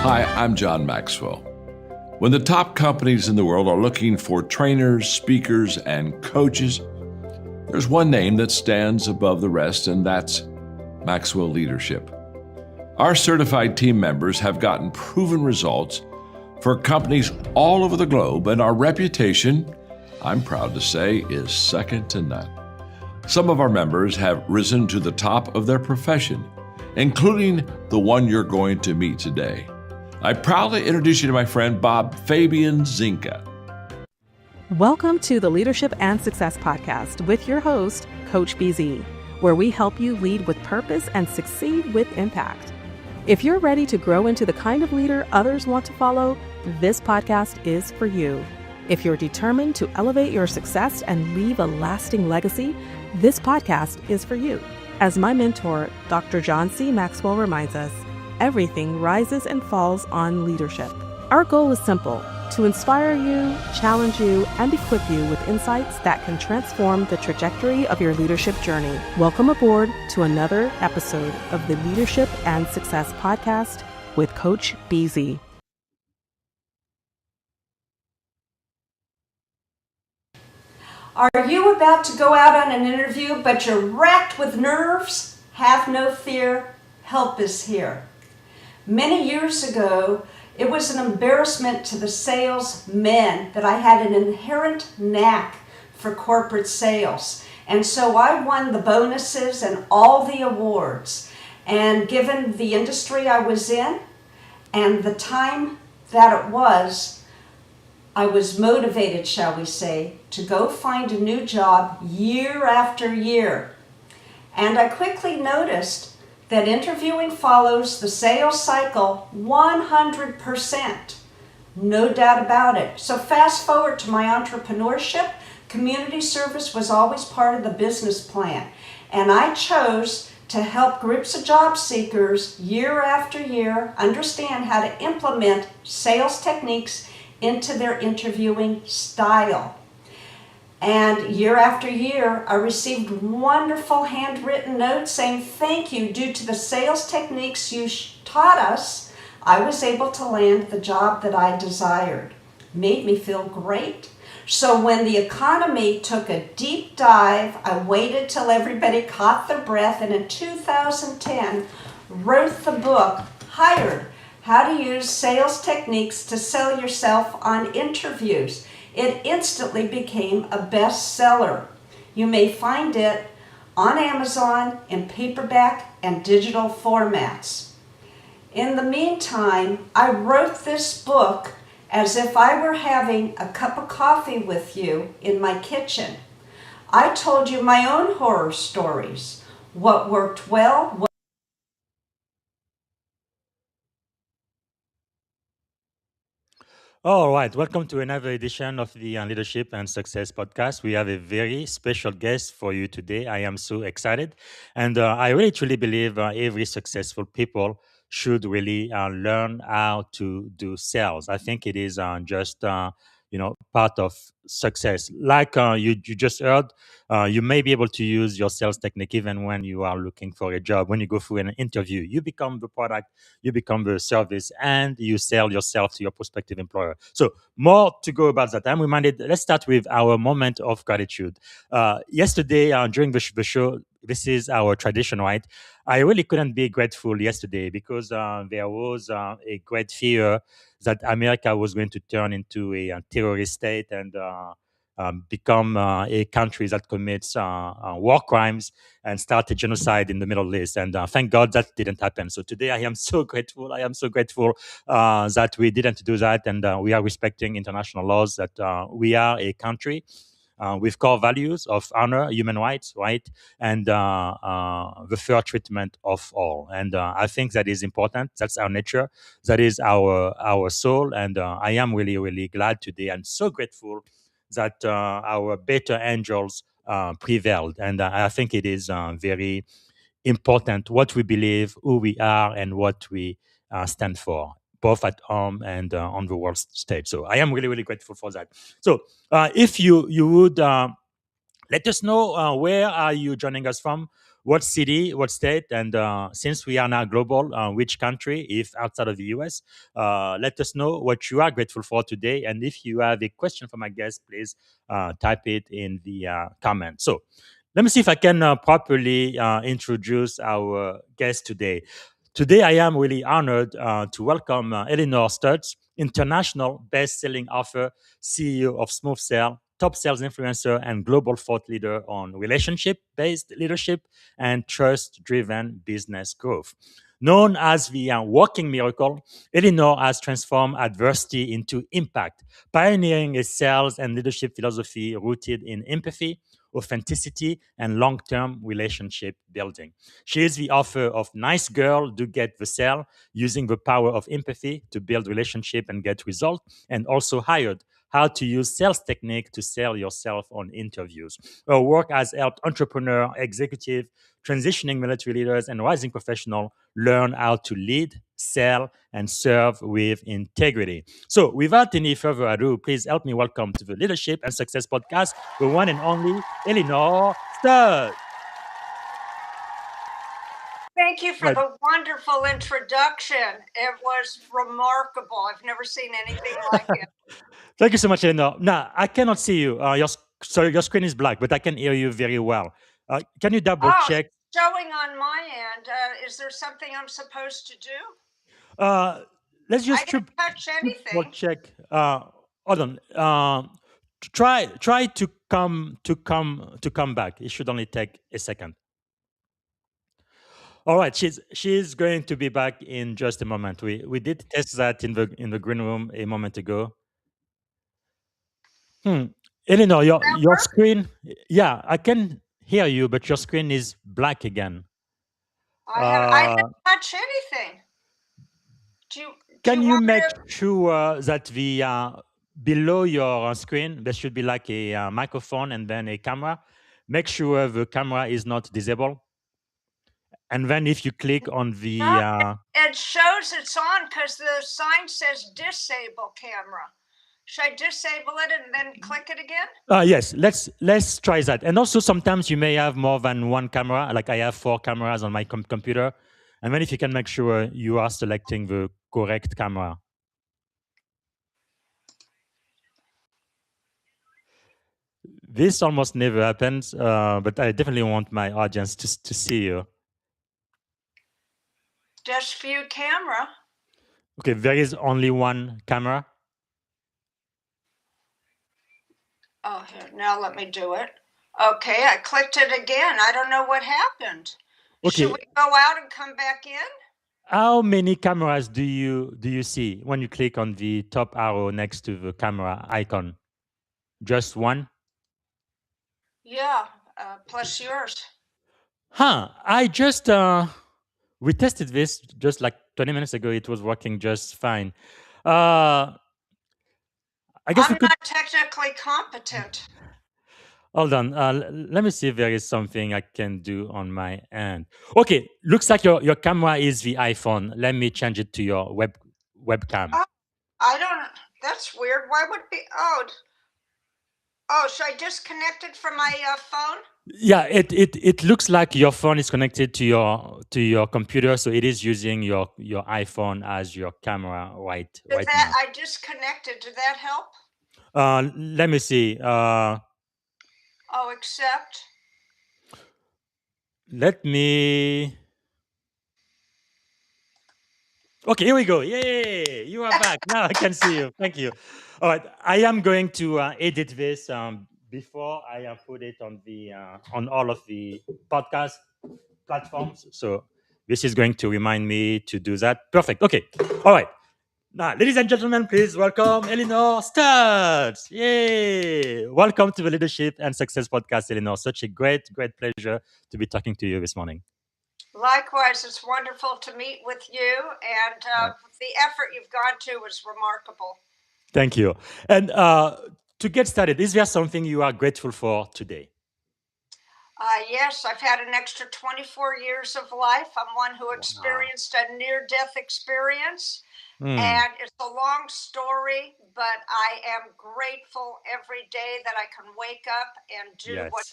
Hi, I'm John Maxwell. When the top companies in the world are looking for trainers, speakers, and coaches, there's one name that stands above the rest, and that's Maxwell Leadership. Our certified team members have gotten proven results for companies all over the globe, and our reputation, I'm proud to say, is second to none. Some of our members have risen to the top of their profession, including the one you're going to meet today. I proudly introduce you to my friend Bob Fabian Zinka. Welcome to the Leadership and Success Podcast with your host, Coach BZ, where we help you lead with purpose and succeed with impact. If you're ready to grow into the kind of leader others want to follow, this podcast is for you. If you're determined to elevate your success and leave a lasting legacy, this podcast is for you. As my mentor, Dr. John C. Maxwell reminds us, everything rises and falls on leadership. Our goal is simple: to inspire you, challenge you, and equip you with insights that can transform the trajectory of your leadership journey. Welcome aboard to another episode of the Leadership and Success Podcast with Coach BZ. Are you about to go out on an interview, but you're racked with nerves? Have no fear, help is here. Many years ago, it was an embarrassment to the salesmen that I had an inherent knack for corporate sales. And so I won the bonuses and all the awards. And given the industry I was in and the time that it was, I was motivated, shall we say, to go find a new job year after year. And I quickly noticed that interviewing follows the sales cycle 100%. No doubt about it. So fast forward to my entrepreneurship, community service was always part of the business plan. And I chose to help groups of job seekers year after year understand how to implement sales techniques into their interviewing style. And year after year, I received wonderful handwritten notes saying, thank you, due to the sales techniques you taught us, I was able to land the job that I desired. Made me feel great. So when the economy took a deep dive, I waited till everybody caught their breath, and in 2010, wrote the book, Hired: How to Use Sales Techniques to Sell Yourself on Interviews. It instantly became a bestseller. You may find it on Amazon in paperback and digital formats. In the meantime, I wrote this book as if I were having a cup of coffee with you in my kitchen. I told you my own horror stories, what worked well, All right, welcome to another edition of the Leadership and Success Podcast. We have a very special guest for you today. I am so excited, and I really truly believe every successful people should really learn how to do sales. I think it is just part of success. Like you just heard, you may be able to use your sales technique even when you are looking for a job. When you go through an interview, you become the product, you become the service, and you sell yourself to your prospective employer. So more to go about that. I'm reminded, let's start with our moment of gratitude. Yesterday, during the show, this is our tradition, right? I really couldn't be grateful yesterday because there was a great fear that America was going to turn into a terrorist state and become a country that commits war crimes and start a genocide in the Middle East. And thank God that didn't happen. So today I am so grateful. I am so grateful that we didn't do that, and we are respecting international laws, that we are a country with core values of honor, human rights, right, and the fair treatment of all. And I think that is important. That's our nature. That is our soul. And I am really, really glad today and so grateful that our better angels prevailed. And I think it is very important what we believe, who we are, and what we stand for, both at home and on the world stage. So I am really, really grateful for that. So if you would let us know where are you joining us from, what city, what state, and since we are now global, which country, if outside of the US. Let us know what you are grateful for today. And if you have a question for my guest, please type it in the comment. So let me see if I can properly introduce our guest today. Today, I am really honored to welcome Elinor Stutz, international best-selling author, CEO of Smooth Sale, top sales influencer, and global thought leader on relationship-based leadership and trust-driven business growth. Known as the walking miracle, Elinor has transformed adversity into impact, pioneering a sales and leadership philosophy rooted in empathy, authenticity, and long-term relationship building. She is the author of Nice Girl Do Get the Sale, using the power of empathy to build relationship and get results, and also hired how to use sales technique to sell yourself on interviews. Her work has helped entrepreneur, executive, transitioning military leaders, and rising professional learn how to lead, sell, and serve with integrity. So, without any further ado, please help me welcome to the Leadership and Success Podcast the one and only Elinor Stutz. Thank you for Right. the wonderful introduction. It was remarkable. I've never seen anything like it. Thank you so much, Elinor. Now, I cannot see you. Sorry, your screen is black, but I can hear you very well. Can you double Oh, check? showing on my end. Is there something I'm supposed to do? Uh, let's I just didn't touch triple anything. check. Hold on. Try to come back. It should only take a second. All right, she's going to be back in just a moment. We did test that in the green room a moment ago. Hmm. Elinor, That your work? screen. Yeah, I can hear you, but your screen is black again. I Uh, didn't touch anything. Do you do can you you want me make to? sure that the below your screen there should be like a microphone and then a camera? Make sure the camera is not disabled, and then if you click on the No, it shows it's on because the sign says disable camera. Should I disable it and then click it again? yes, let's try that. And also, sometimes you may have more than one camera. Like I have 4 cameras on my computer, and then if you can make sure you are selecting the correct camera. This almost never happens, but I definitely want my audience to see you. Just view camera. Okay, there is only one camera. Oh, here, now let me do it. Okay, I clicked it again. I don't know what happened. Should Okay, we go out and come back in? how many cameras do you see when you click on the top arrow next to the camera icon? Just one? Yeah, plus yours. Huh? I just we tested this just like 20 minutes ago. It was working just fine. Uh, I guess we I'm could not technically competent. hold on. Let me see if there is something I can do on my end. Okay, looks like your camera is the iPhone. Let me change it to your webcam. Oh, I don't. That's weird. Why would it be? Oh, should I disconnect it from my phone? Yeah, it looks like your phone is connected to your computer, so it is using your iPhone as your camera right now. I disconnected? Did that help? Let me see. Oh, accept. Let me. Okay, here we go. Yay! You are back. Now I can see you. Thank you. All right, I am going to edit this before I put it on all of the podcast platforms. So this is going to remind me to do that. Perfect. Okay. All right. Now, ladies and gentlemen, please welcome Elinor Stutz. Yay! Welcome to the Leadership and Success Podcast, Elinor. Such a great pleasure to be talking to you this morning. Likewise, it's wonderful to meet with you, and the effort you've gone to is remarkable. Thank you. And to get started, is there something you are grateful for today? Yes, I've had an extra 24 years of life. I'm one who Wow. experienced a near-death experience, Hmm. and it's a long story, but I am grateful every day that I can wake up and do what.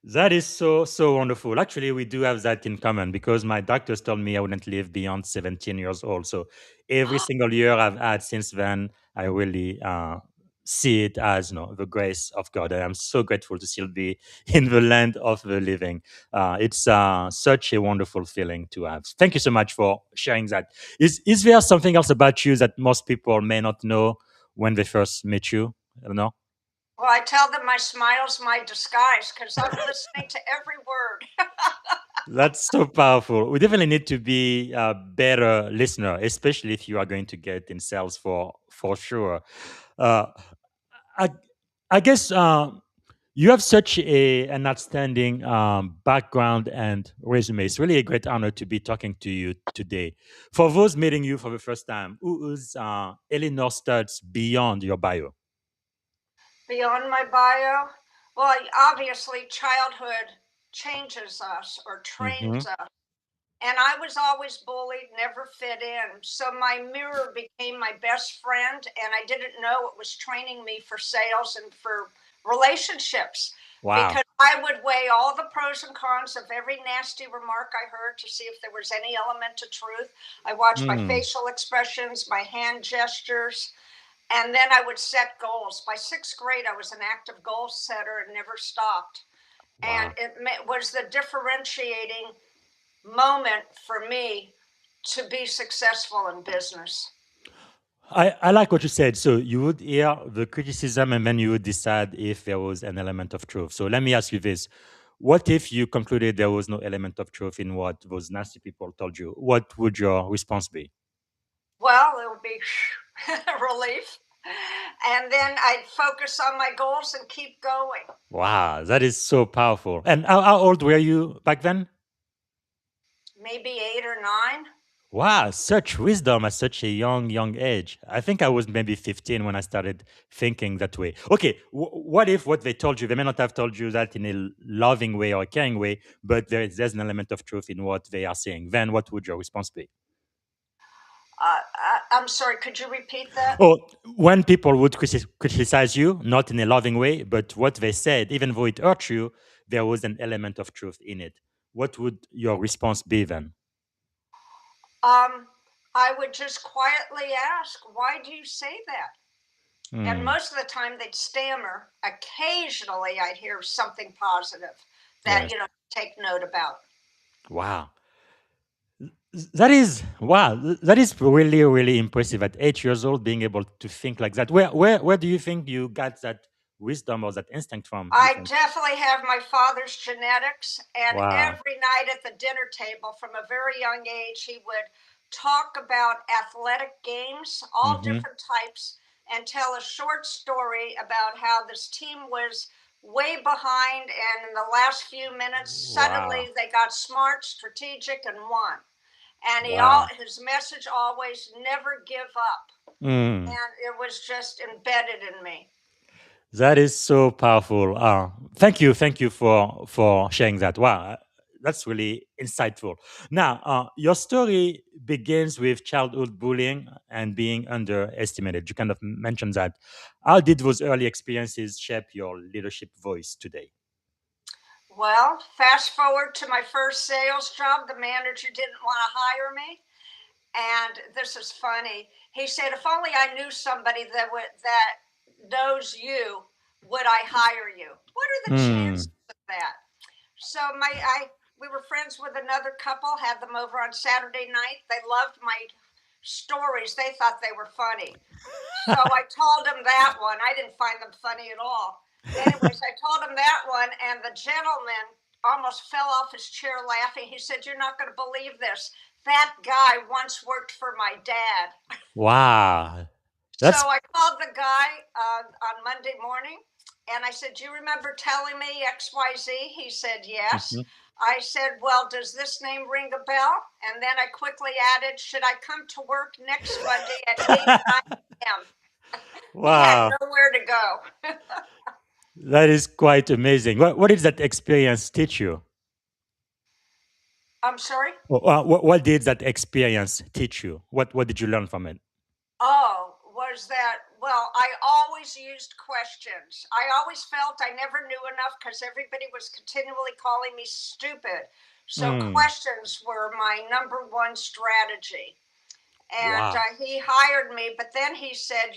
Yes. That is so wonderful. Actually, we do have that in common because my doctors told me I wouldn't live beyond 17 years old. So every single year I've had since then, I really see it as the grace of God. And I'm so grateful to still be in the land of the living. It's such a wonderful feeling to have. Thank you so much for sharing that. Is there something else about you that most people may not know when they first meet you? I don't know. Well, I tell them my smile's my disguise because I'm listening to every word. That's so powerful. We definitely need to be a better listener, especially if you are going to get in sales for sure. Uh, I, I guess you have such an outstanding background and resume. It's really a great honor to be talking to you today. For those meeting you for the first time, who is Elinor Stutz beyond your bio? Beyond my bio, well, obviously, childhood changes us or Hmm. trains us. And I was always bullied, never fit in. So my mirror became my best friend, and I didn't know it was training me for sales and for relationships Wow. because I would weigh all the pros and cons of every nasty remark I heard to see if there was any element of truth. I watched my Mm, facial expressions, my hand gestures, and then I would set goals. By sixth grade, I was an active goal setter and never stopped. And wow. it was the differentiating moment for me to be successful in business. I like what you said. So you would hear the criticism and then you would decide if there was an element of truth. So let me ask you this. What if you concluded there was no element of truth in what those nasty people told you? What would your response be? Well, it would be relief. And then I'd focus on my goals and keep going. Wow, that is so powerful. And how old were you back then? Maybe 8 or 9. Wow, such wisdom at such a young age. I think I was maybe 15 when I started thinking that way. Okay, what if what they told you, they may not have told you that in a loving way or a caring way, but there's an element of truth in what they are saying. Then what would your response be? I'm sorry, could you repeat that? Or when people would criticize you, not in a loving way, but what they said, even though it hurt you, there was an element of truth in it. What would your response be then? Um, I would just quietly ask, why do you say that? And Hmm, most of the time they'd stammer. Occasionally I'd hear something positive that, yes. take note about. Wow. That is wow. That is really impressive. At 8 years old, being able to think like that. Where do you think you got that wisdom or that instinct from? You I think? definitely have my father's genetics, and Wow. every night at the dinner table from a very young age, he would talk about athletic games, all Hmm. different types, and tell a short story about how this team was way behind, and in the last few minutes, Wow. suddenly they got smart, strategic, and won. And Wow. his message always never give up, Mm. and it was just embedded in me. That is so powerful. Thank you for sharing that. Wow, that's really insightful. Now, your story begins with childhood bullying and being underestimated. You kind of mentioned that. How did those early experiences shape your leadership voice today? Well, fast forward to my first sales job, the manager didn't want to hire me. And this is funny. He said, "If only I knew somebody that knows you, would I hire you?" What are the chances Hmm. of that? So we were friends with another couple, had them over on Saturday night. They loved my stories. They thought they were funny. So I told him that one. I didn't find them funny at all. Anyways, I told him that one, and the gentleman almost fell off his chair laughing. He said, "You're not going to believe this. That guy once worked for my dad." Wow, So that's I called the guy on Monday morning, and I said, "Do you remember telling me XYZ?" He said, "Yes." Mhm. I said, "Well, does this name ring a bell?" And then I quickly added, "Should I come to work next Monday at 8 9 p.m.?" He had Wow, nowhere to go. that is quite amazing. What did that experience teach you? I'm sorry. What did that experience teach you? What did you learn from it? Oh, was that Well, I always used questions. I always felt I never knew enough because everybody was continually calling me stupid. So Mm. questions were my number one strategy. And Wow. he hired me, but then he said,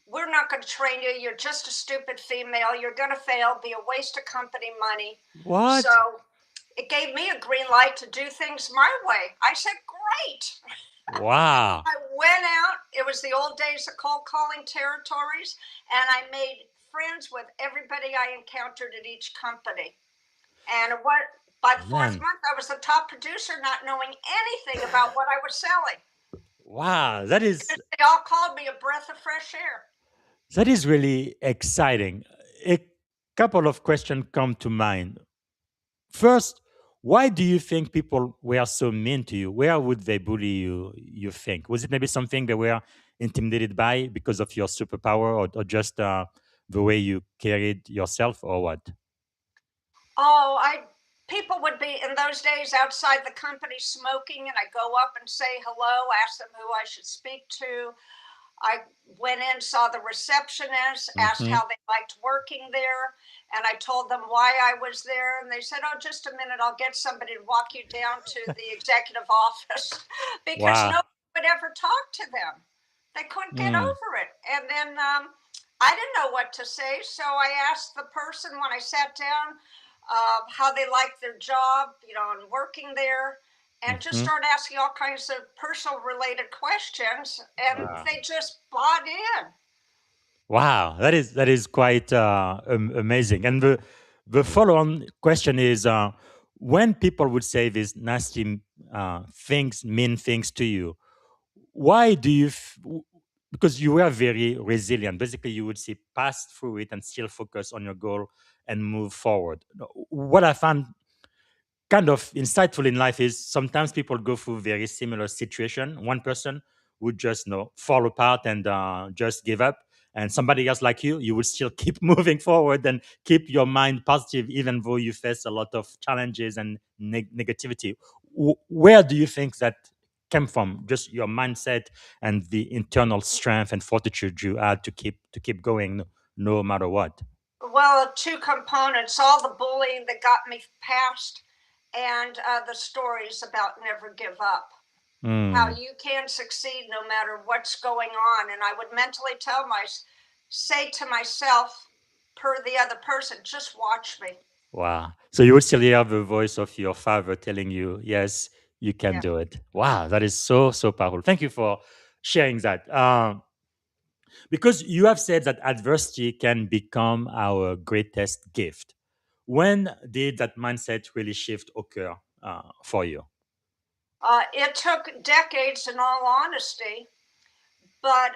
we're not going to train you. You're just a stupid female. You're going to fail, be a waste of company money. What? So it gave me a green light to do things my way. I said, great. Wow. I went out. It was the old days of cold calling territories, and I made friends with everybody I encountered at each company. And by the fourth Man. month, I was the top producer, not knowing anything about what I was selling. Wow. That is They all called me a breath of fresh air. that is really exciting. A couple of questions come to mind. First, why do you think people were so mean to you? Where would they bully you, you think? Was it maybe something they were intimidated by because of your superpower, or just the way you carried yourself, or what? Oh, people would be in those days outside the company smoking, and I go up and say hello, ask them who I should speak to. I went in, saw the receptionist, asked Hmm. how they liked working there, and I told them why I was there. And they said, "Oh, just a minute, I'll get somebody to walk you down to the executive office," because Wow. nobody would ever talk to them. They couldn't get Mm. over it. And then I didn't know what to say, so I asked the person when I sat down how they liked their job, and working there, and just Hmm. start asking all kinds of personal related questions, and Wow. they just bought in. Wow, that is quite amazing. And the follow-on question is, when people would say these nasty things, mean things to you, why do you? Because you were very resilient. Basically, you would see pass through it and still focus on your goal and move forward. What I found kind of insightful in life is sometimes people go through very similar situation. One person would just fall apart and just give up, and somebody else like you would still keep moving forward and keep your mind positive even though you face a lot of challenges and negativity. Where do you think that came from? Just your mindset and the internal strength and fortitude you had to keep going, no matter what. Well, two components: all the bullying that got me past, and the stories about never give up. How Mm. you can succeed no matter what's going on. And I would mentally say to myself, per the other person, just watch me. Wow. So you would still hear the voice of your father telling you, yes, you can Yeah. do it. Wow. That is so, so powerful. Thank you for sharing that. Because you have said that adversity can become our greatest gift. When did that mindset really shift occur for you? It took decades, in all honesty, but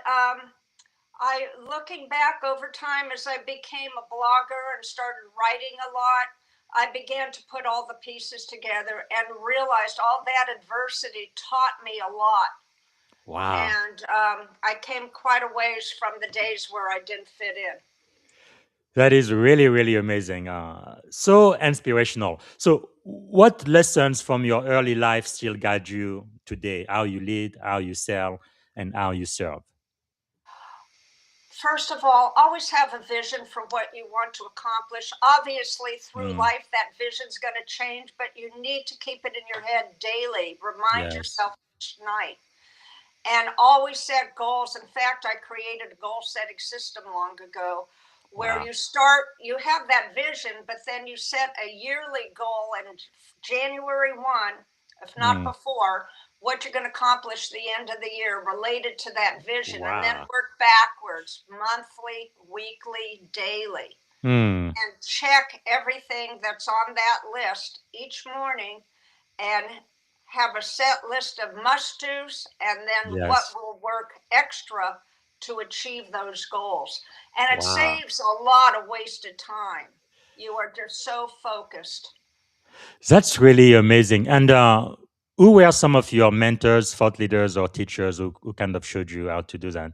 looking back over time, as I became a blogger and started writing a lot, I began to put all the pieces together and realized all that adversity taught me a lot. Wow. And I came quite a ways from the days where I didn't fit in. That is really, really amazing. So inspirational. So, what lessons from your early life still guide you today? How you lead, how you sell, and how you serve? First of all, always have a vision for what you want to accomplish. Obviously, through Mm, life, that vision's going to change, but you need to keep it in your head daily. Remind yes. yourself each night, and always set goals. In fact, I created a goal setting system long ago where Wow. you have that vision, but then you set a yearly goal, and January 1, if not Mm, before, what you're going to accomplish the end of the year related to that vision, and then wow. work backwards, monthly, weekly, daily, Mm, and check everything that's on that list each morning, and have a set list of must do's, and then what yes. will work extra to achieve those goals. And it Wow. saves a lot of wasted time. You are just so focused. That's really amazing. And who were some of your mentors, thought leaders, or teachers who kind of showed you how to do that?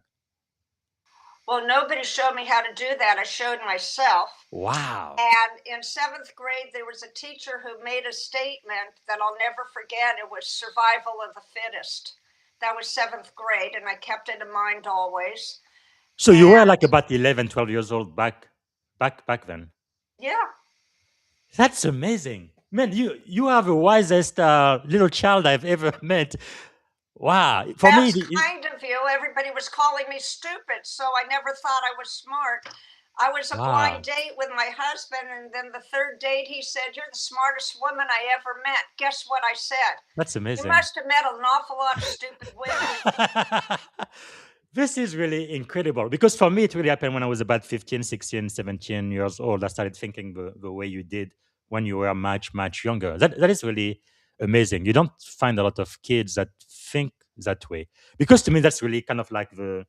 Well, nobody showed me how to do that. I showed myself. Wow. And in seventh grade, there was a teacher who made a statement that I'll never forget. It was survival of the fittest. That was seventh grade, and I kept it in mind always. So you were And like about 11, 12 years old back then. yeah, That's amazing. Man, you are the wisest little child I've ever met. Wow. For me, that's kind of you. Everybody was calling me stupid, so I never thought I was smart. I was a blind wow. date with my husband, and then the third date, he said, "You're the smartest woman I ever met." Guess what I said? That's You amazing. must have met an awful lot of stupid women. This is really incredible because for me, it really happened when I was about 15, 16, 17 years old. I started thinking the way you did when you were much, much younger. That is really amazing. You don't find a lot of kids that think that way because to me, that's really kind of like the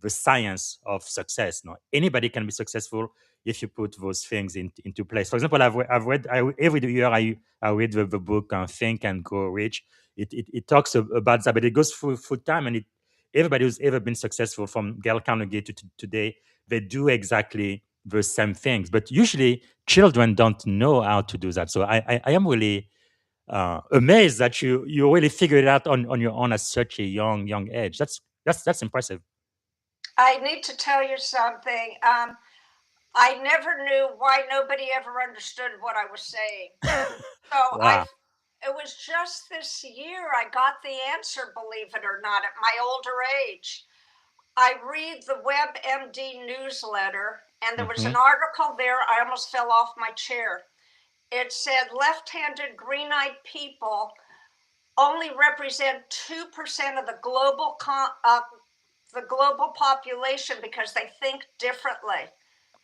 science of success. No, anybody can be successful if you put those things into place. For example, every year I read the book Think and Grow Rich. It talks about that, but it goes through time, and everybody who's ever been successful from Gail Carnegie to today, they do exactly the same things. But usually, children don't know how to do that. So I am really amazed that you really figured it out on your own at such a young age. That's impressive. I need to tell you something. I never knew why nobody ever understood what I was saying. So Wow. it was just this year I got the answer, believe it or not, at my older age. I read the WebMD newsletter, and there was Hmm. an article there. I almost fell off my chair. It said left-handed green-eyed people only represent 2% of the global population because they think differently.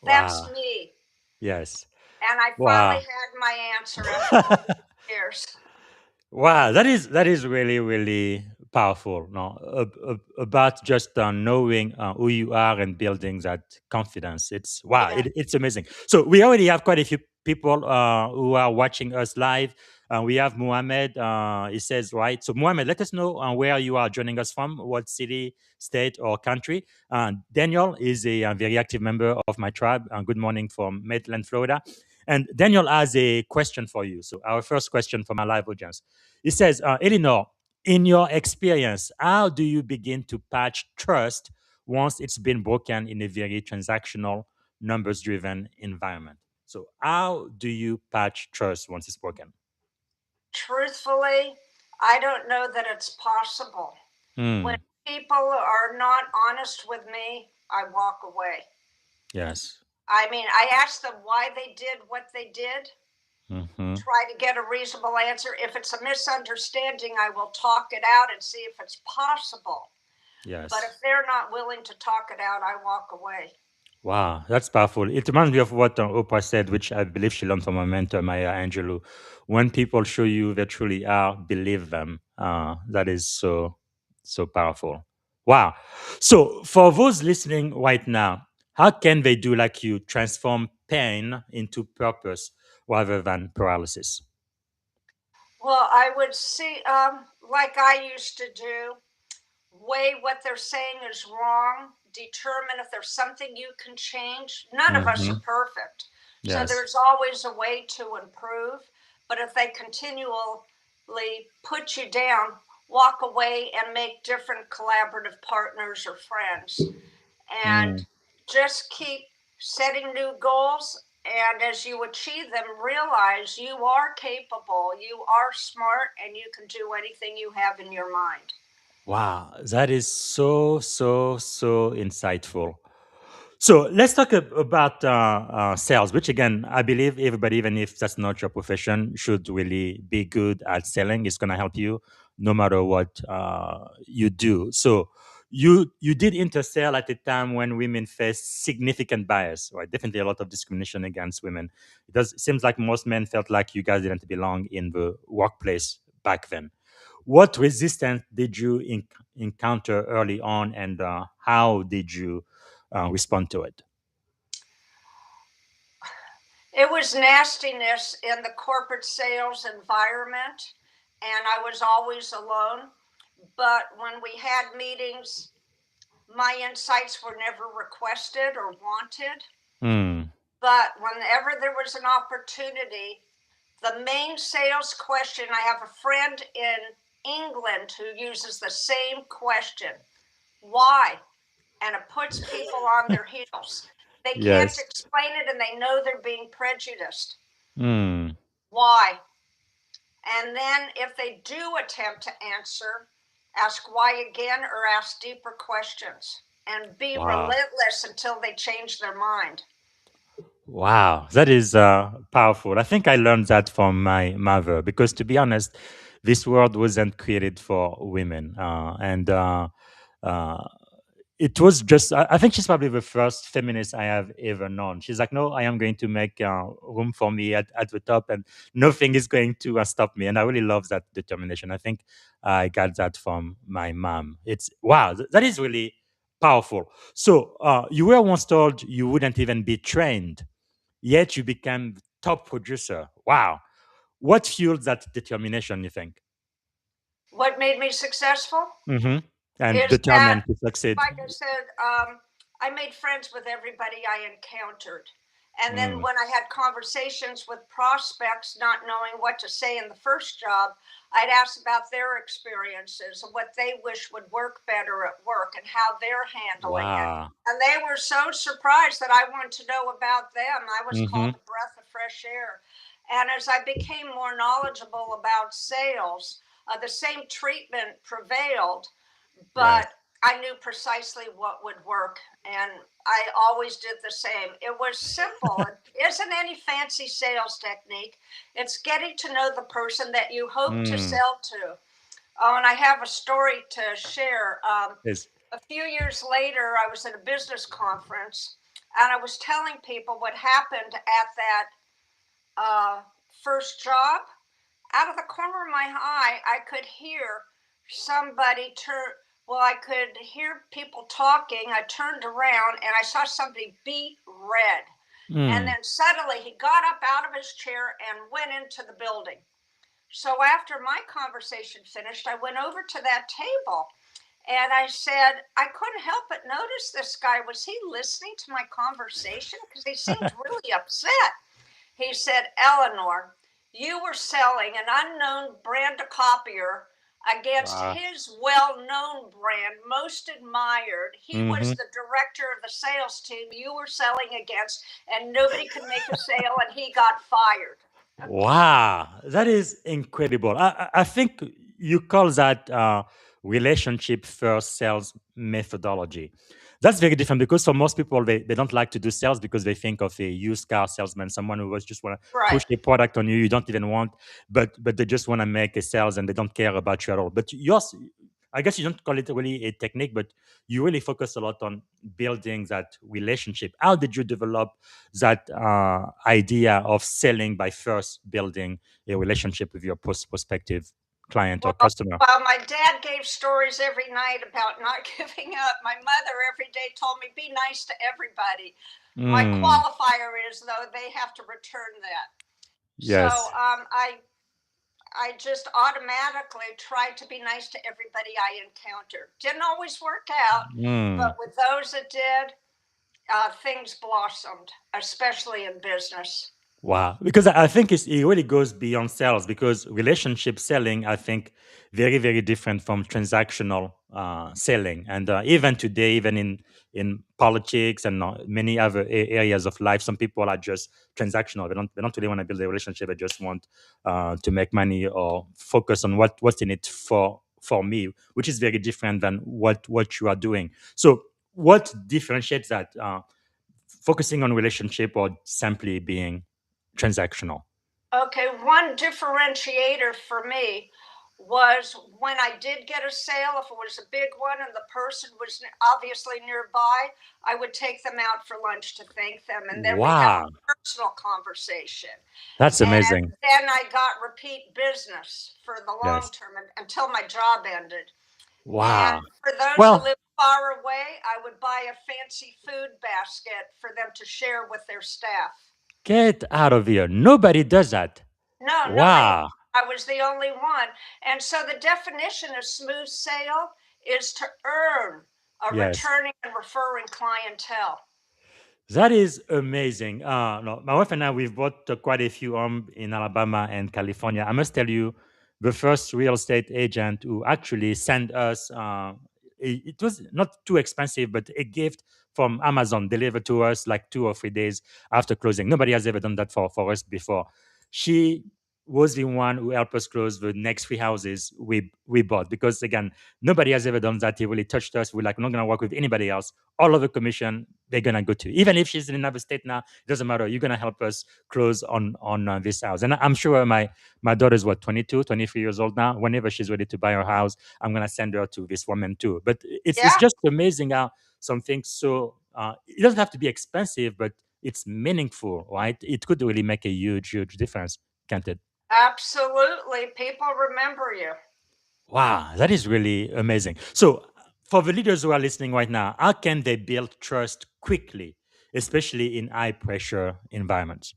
That's Wow. me. Yes. And I finally Wow. had my answer after all these years. Wow, that is really really powerful. No, about just knowing who you are and building that confidence. It's wow, Yeah. it's amazing. So we already have quite a few people who are watching us live. We have Muhammad. He says right. So Muhammad, let us know where you are joining us from, what city, state, or country. Daniel is a, very active member of my tribe. Good morning from Maitland, Florida. And Daniel has a question for you. So our first question from our live audience. He says, Elinor, in your experience, how do you begin to patch trust once it's been broken in a very transactional, numbers driven environment? So, how do you patch trust once it's broken? Truthfully, I don't know that it's possible. When Hmm. people are not honest with me, I walk away. Yes. I mean, I ask them why they did what they did, Hmm. try to get a reasonable answer. If it's a misunderstanding, I will talk it out and see if it's possible. But Yes. if they're not willing to talk it out, I walk away. Wow, that's powerful. It reminds me of what Oprah said, which I believe she learned from her mentor, Maya Angelou. When people show you they truly are, believe them. That is so powerful. Wow. So, for those listening right now, how can they do like you, transform pain into purpose rather than paralysis? Well, I would see, like I used to do, weigh what they're saying is wrong, determine if there's something you can change. None of us Hmm. are perfect. So Yes. there's always a way to improve. But if they continually put you down, walk away and make different collaborative partners or friends. And Mm. just keep setting new goals. And as you achieve them, realize you are capable, you are smart, and you can do anything you have in your mind. Wow, that is so insightful. So let's talk about sales, which again, I believe everybody, even if that's not your profession, should really be good at selling. It's going to help you no matter what you do. So you did intersell at a time when women face significant bias, right? Definitely a lot of discrimination against women. It seems like most men felt like you guys didn't belong in the workplace back then. What resistance did you encounter early on, and how did you respond to it? It was nastiness in the corporate sales environment, and I was always alone. But when we had meetings, my insights were never requested or wanted. Hmm. But whenever there was an opportunity, the main sales question, I have a friend in England who uses the same question: why? and it puts people on their heels. They can't Yes. explain it and they know they're being prejudiced. Mm. Why? And then if they do attempt to answer, ask why again or ask deeper questions and be Wow. relentless until they change their mind. Wow, that is powerful. I think I learned that from my mother because, to be honest, this world wasn't created for women, and uh, it was just. I think she's probably the first feminist I have ever known. She's like, "No, I am going to make room for me at the top, and nothing is going to stop me." And I really love that determination. I think I got that from my mom. It's wow, that is really powerful. So you were once told you wouldn't even be trained, yet you became top producer. Wow. What fueled that determination, you think? What made me successful And is that, determined to succeed. like I said, I made friends with everybody I encountered. And then Mm, when I had conversations with prospects, not knowing what to say in the first job, I'd ask about their experiences and what they wish would work better at work and how they're handling it. wow. And they were so surprised that I wanted to know about them. I was Mm-hmm. called a breath of fresh air. And as I became more knowledgeable about sales, the same treatment prevailed, Yes. but I knew precisely what would work, and I always did the same. It was simple. It isn't any fancy sales technique. It's getting to know the person that you hope to Mm, sell to. Oh, and I have a story to share. yes. A few years later, I was at a business conference, and I was telling people what happened at that uh, first job. Out of the corner of my eye, I could hear somebody turn. Well, I could hear people talking. I turned around and I saw somebody beat red. And Mm, then suddenly he got up out of his chair and went into the building. So after my conversation finished, I went over to that table and I said, I couldn't help but notice this guy. Was he listening to my conversation? Because he seemed really upset. He said, Elinor, you were selling an unknown brand of copier against wow. his well known brand, most admired. He was Mm-hmm. the director of the sales team you were selling against, and nobody could make a sale, and he got fired. Wow, that is incredible. I think you call that relationship first sales methodology. That's very different because for most people, they don't like to do sales because they think of a used car salesman, someone who was just want to Right. push a product on you you don't even want, but they just want to make a sales and they don't care about you at all. But yours, I guess you don't call it really a technique, but you really focus a lot on building that relationship. How did you develop that idea of selling by first building a relationship with your prospective client or Well, customer? my dad gave stories every night about not giving up. My mother every day told me, be nice to everybody. My Mm, qualifier is, though, they have to return that. So yes. I just automatically tried to be nice to everybody I encountered. Didn't always work out, Mm. but with those that did, things blossomed, especially in business. Wow, because I think it really goes beyond sales because relationship selling, I think, very very different from transactional selling, and even today, even in politics and many other areas of life, some people are just transactional. They don't really want to build a relationship. They just want to make money or focus on what's in it for me, which is very different than what you are doing. So, what differentiates that? Focusing on relationship or simply being transactional? Okay, one differentiator for me was when I did get a sale, if it was a big one and the person was obviously nearby, I would take them out for lunch to thank them. And then we'd have Wow, a personal conversation. that's And amazing. then I got repeat business for the long Yes. term until my job ended. And Wow. for those who Well, live far away, I would buy a fancy food basket for them to share with their staff. get out of here. Nobody does that. No, nobody. Wow. I was the only one. And so the definition of smooth sale is to earn a Yes. returning and referring clientele. That is amazing. No, my wife and I, we've bought quite a few homes in Alabama and California. I must tell you, the first real estate agent who actually sent us it was not too expensive, but a gift from Amazon delivered to us like 2 or 3 days after closing. Nobody has ever done that for us before. She was the one who helped us close the next 3 houses we bought, because again, nobody has ever done that. He really touched us. We're like, we're not gonna work with anybody else. All of the commission they're gonna go to, even if she's in another state now. It doesn't matter. You're gonna help us close on this house. And I'm sure my daughter's what, 22, 23 years old now. Whenever she's ready to buy her house, I'm gonna send her to this woman too. But it's Yeah, just amazing how something so it doesn't have to be expensive, but it's meaningful, right? It could really make a huge difference, can't it? absolutely. People remember you. Wow, that is really amazing. So, for the leaders who are listening right now, how can they build trust quickly, especially in high pressure environments?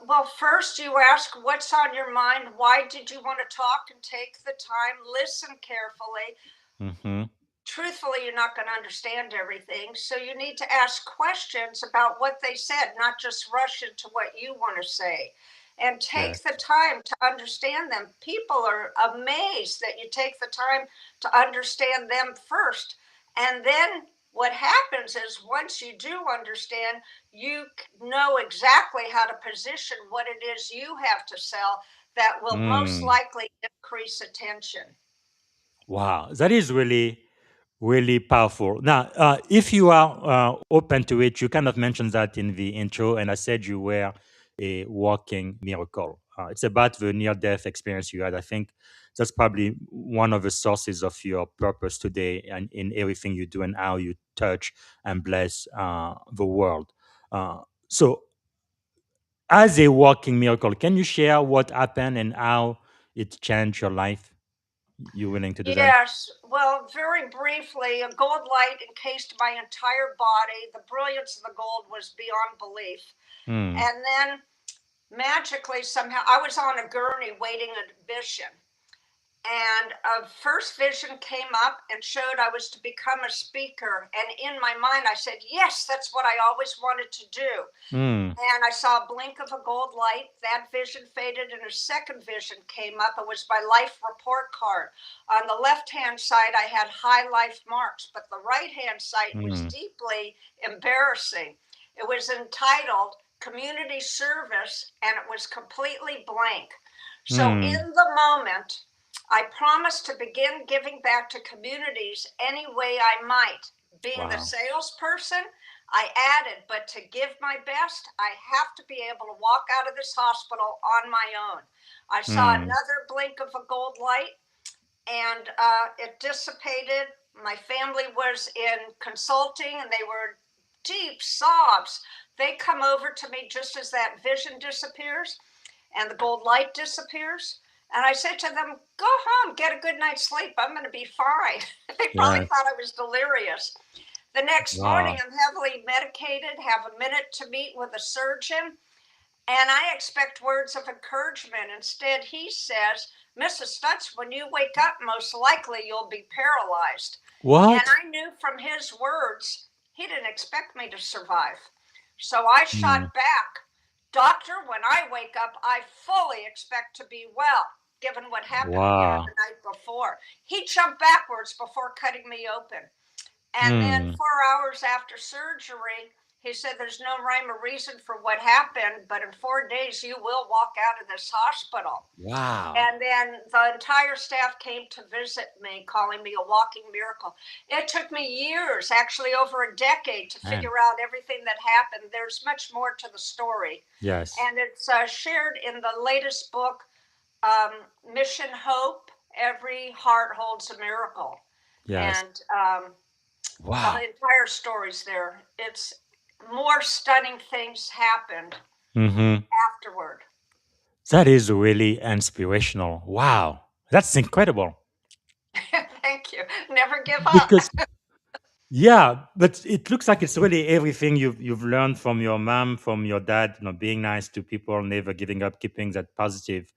Well, first you ask what's on your mind. Why did you want to talk? And take the time, listen carefully. Hmm. Truthfully, you're not going to understand everything. So you need to ask questions about what they said, not just rush into what you want to say. And take Yes. the time to understand them. People are amazed that you take the time to understand them first. And then what happens is once you do understand, you know exactly how to position what it is you have to sell that will most Mm. likely increase attention. Wow, that is really powerful. Now, if you are open to it, you kind of mentioned that in the intro, and I said you were a walking miracle. It's about the near death experience you had. I think that's probably one of the sources of your purpose today and in everything you do and how you touch and bless the world. So, as a walking miracle, can you share what happened and how it changed your life? You willing to do that? Yes, well, very briefly, a gold light encased my entire body. The brilliance of the gold was beyond belief. Hmm. And then magically, somehow, I was on a gurney waiting a vision. And a first vision came up and showed I was to become a speaker. And in my mind, I said, yes, that's what I always wanted to do. Hmm. And I saw a blink of a gold light. That vision faded, and a second vision came up. It was my life report card. On the left hand side, I had high life marks, but the right hand side was Hmm. deeply embarrassing. It was entitled Community Service, and it was completely blank. So, Hmm. in the moment, I promised to begin giving back to communities any way I might. Being the Wow. salesperson, I added, but to give my best, I have to be able to walk out of this hospital on my own. I saw Hmm. another blink of a gold light, and it dissipated. My family was in consulting, and they were deep sobs. They come over to me just as that vision disappears and the gold light disappears. And I said to them, go home, get a good night's sleep. I'm going to be fine. They probably Yes. thought I was delirious. The next morning, Wow. I'm heavily medicated, have a minute to meet with a surgeon, and I expect words of encouragement. Instead, he says, Mrs. Stutz, when you wake up, most likely you'll be paralyzed. And What? I knew from his words, he didn't expect me to survive. So I Hmm. shot back, Doctor, when I wake up, I fully expect to be well, given what happened, the Wow. night before. He jumped backwards before cutting me open. And then Hmm. 4 hours after surgery, he said, there's no rhyme or reason for what happened, but in 4 days, you will walk out of this hospital. Wow. And then the entire staff came to visit me, calling me a walking miracle. It took me years, actually over a decade, to Man. figure out everything that happened. There's much more to the story. Yes. And it's shared in the latest book, Mission Hope. Every heart holds a miracle. Yes. And the Wow. entire story's there. It's more stunning things happened Hmm. afterward. That is really inspirational. Wow. That's incredible. Thank you. Never give up. Because yeah, but it looks like it's really everything you've learned from your mom, from your dad, being nice to people, never giving up, keeping that positive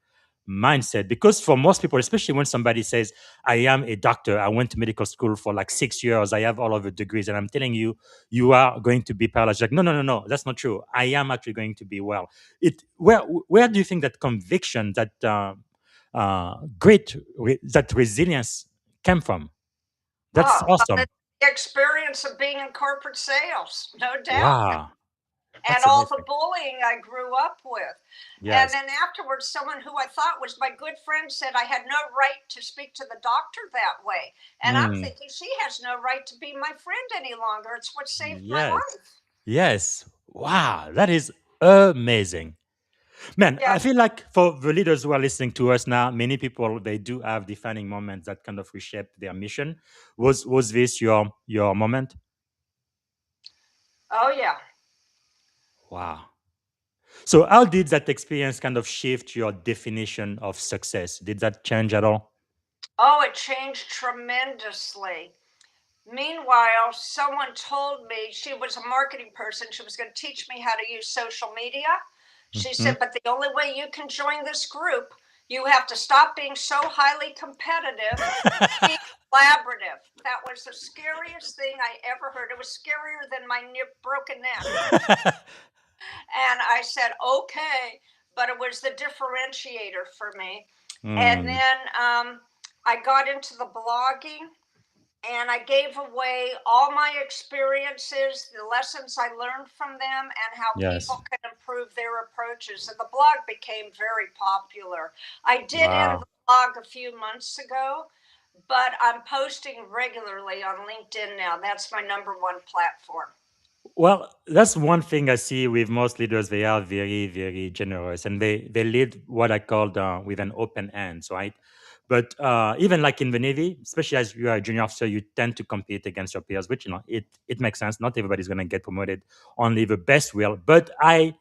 mindset. Because for most people, especially when somebody says, I am a doctor, I went to medical school for like 6 years, I have all of the degrees, and I'm telling you, you are going to be paralyzed. Like, no, that's not true. I am actually going to be well. Where do you think that conviction, that that resilience came from? That's Well, awesome. the experience of being in corporate sales, no doubt. Wow. And That's all the amazing. bullying I grew up with. And Yes. then afterwards, someone who I thought was my good friend said I had no right to speak to the doctor that way. And I'm Mm, thinking, she has no right to be my friend any longer. It's what saved my yes. life. Yes. Wow. That is amazing. Man, Yeah. I feel like for the leaders who are listening to us now, many people they do have defining moments that kind of reshape their mission. Was this your moment? Oh, yeah. Wow. So how did that experience kind of shift your definition of success? Did that change at all? Oh, it changed tremendously. Meanwhile, someone told me, she was a marketing person. She was going to teach me how to use social media. She Mhm. said, but the only way you can join this group, you have to stop being so highly competitive, be collaborative. That was the scariest thing I ever heard. It was scarier than my broken neck. And I said, okay, but it was the differentiator for me. And Mm, then I got into the blogging, and I gave away all my experiences, the lessons I learned from them, and how yes. people can improve their approaches. And the blog became very popular. I did end Wow. the blog a few months ago, but I'm posting regularly on LinkedIn now. That's my number one platform. Well, that's one thing I see with most leaders. They are very, very generous, and they lead what I called with an open hands, right? But even like in the Navy, especially as you are a junior officer, you tend to compete against your peers, which it makes sense. Not everybody's going to get promoted; only the best will. But I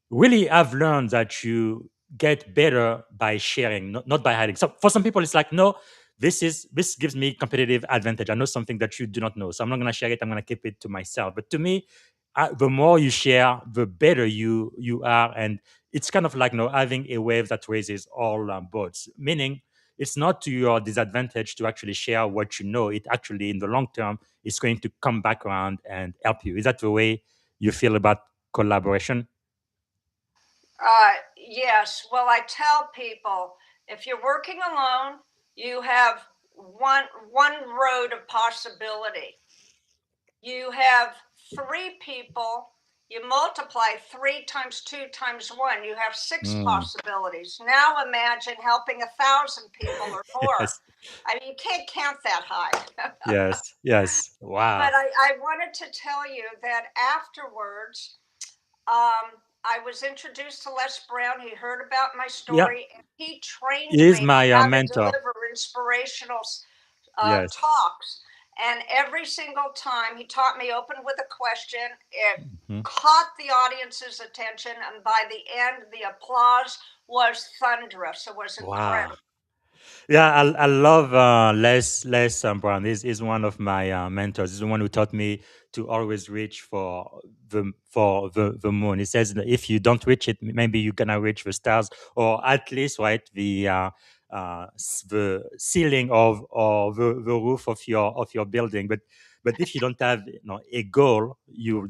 really I've learned that you get better by sharing, not by hiding. So for some people, it's like, no, this gives me competitive advantage. I know something that you do not know, so I'm not going to share it. I'm going to keep it to myself. But to me, the more you share, the better you are, and it's kind of like having a wave that raises all boats. Meaning, it's not to your disadvantage to actually share what you know. It actually, in the long term, is going to come back around and help you. Is that the way you feel about collaboration? Yes. Well, I tell people, if you're working alone, you have one road of possibility. You have three people, you multiply 3 times 2 times 1, you have six Mm. possibilities. Now imagine helping 1,000 people or more. Yes, I mean, you can't count that high. yes, yes. Wow. But I wanted to tell you that afterwards, I was introduced to Les Brown. He heard about my Yeah, story, and he trained he is me my how to mentor. deliver inspirational Yes. talks. And every single time he taught me open with a question, it Mhm. caught the audience's attention. And by the end, the applause was thunderous. It was Wow. incredible. Yeah, I love Les Brown. He's one of my mentors. He's the one who taught me to always reach for the moon. He says that if you don't reach it, maybe you're gonna reach the stars, or at least right the ceiling of or the roof of your building. But if you don't have a goal, you're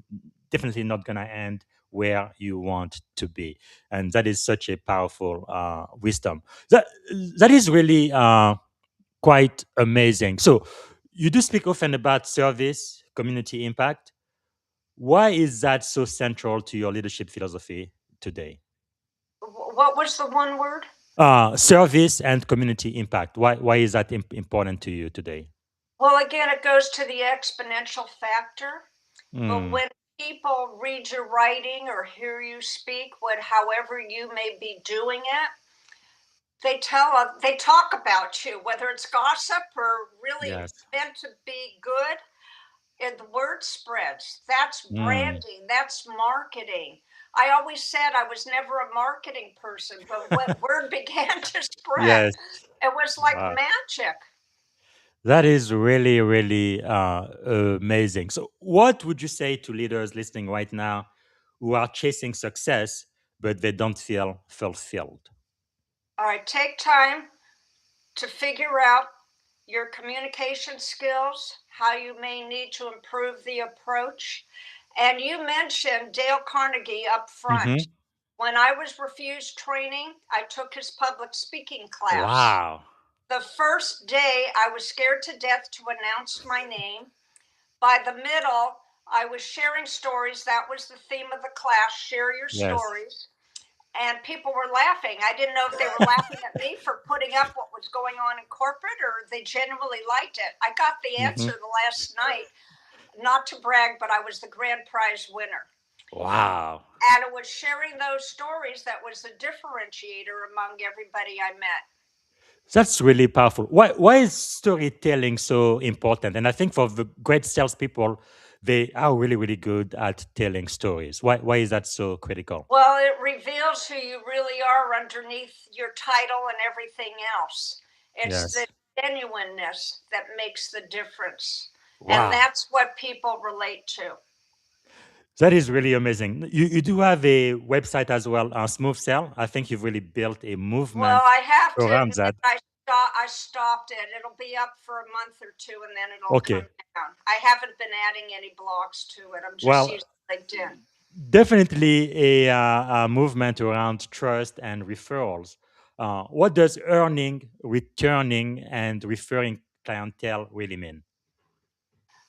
definitely not gonna end where you want to be, and that is such a powerful wisdom. That is really quite amazing. So you do speak often about service, community impact. Why is that so central to your leadership philosophy today? What was the one word? Service and community impact. Why is that important to you today? Well, again, it goes to the exponential factor. But Mm, when people read your writing or hear you speak, however you may be doing it, they talk about you, whether it's gossip or really yes. meant to be good. And the word spreads. That's Mm, branding. That's marketing. I always said I was never a marketing person, but when word began to spread, yes. it was like Wow. magic. That is really, really amazing. So, what would you say to leaders listening right now who are chasing success, but they don't feel fulfilled? All right, take time to figure out your communication skills, how you may need to improve the approach. And you mentioned Dale Carnegie up front. Hmm. When I was refused training, I took his public speaking class. Wow. The first day, I was scared to death to announce my name. By the middle, I was sharing stories. That was the theme of the class, share your Yes. stories. And people were laughing. I didn't know if they were laughing at me for putting up what was going on in corporate or they genuinely liked it. I got the answer Hmm. the last night, not to brag, but I was the grand prize winner. Wow. And it was sharing those stories that was the differentiator among everybody I met. That's really powerful. Why is storytelling so important? And I think for the great salespeople, they are really, really good at telling stories. Why is that so critical? Well, it reveals who you really are underneath your title and everything else. It's the Yes. genuineness that makes the difference. And Wow. that's what people relate to. That is really amazing. You do have a website as well, Smooth Sell. I think you've really built a Well, movement I have to around admit that. I stopped it. It'll be up for a month or two and then it'll come Okay. down. I haven't been adding any blogs to it. I'm just Well, using LinkedIn. definitely a movement around trust and referrals. What does earning, returning, and referring clientele really mean?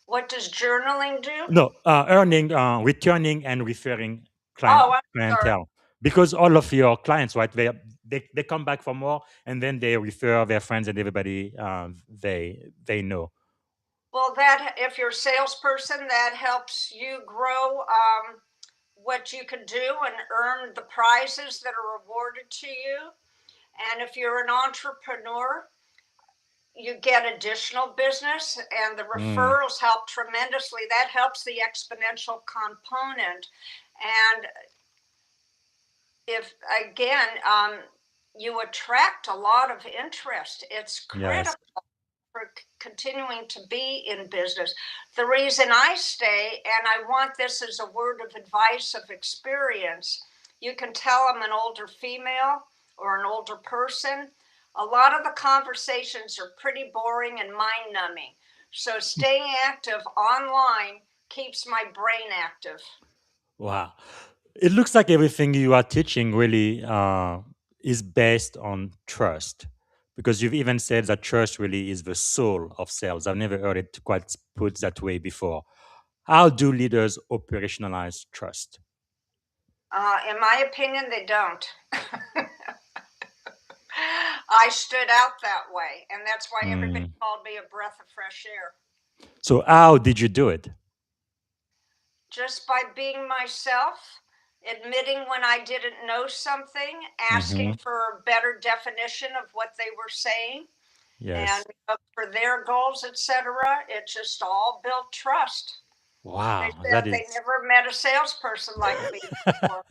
What does journaling do? No, earning, returning, and referring Oh, I'm sorry. clientele. Because all of your clients, right, they come back for more, and then they refer their friends and everybody they know. Well, that if you're a salesperson, that helps you grow what you can do and earn the prizes that are awarded to you. And if you're an entrepreneur, you get additional business and the Mm, referrals help tremendously. That helps the exponential component. And if again, you attract a lot of interest, it's yes. critical for continuing to be in business. The reason I stay, and I want this as a word of advice of experience, you can tell I'm an older female or an older person. A lot of the conversations are pretty boring and mind numbing. So staying active online keeps my brain active. Wow. It looks like everything you are teaching really is based on trust. Because you've even said that trust really is the soul of sales. I've never heard it quite put that way before. How do leaders operationalize trust? In my opinion, they don't. I stood out that way, and that's why everybody Mm. called me a breath of fresh air. So, how did you do it? Just by being myself, admitting when I didn't know something, Hmm. asking for a better definition of what they were saying, and Yes. for their goals, etc. It just all built trust. They Wow. That said they is. never met a salesperson like me before.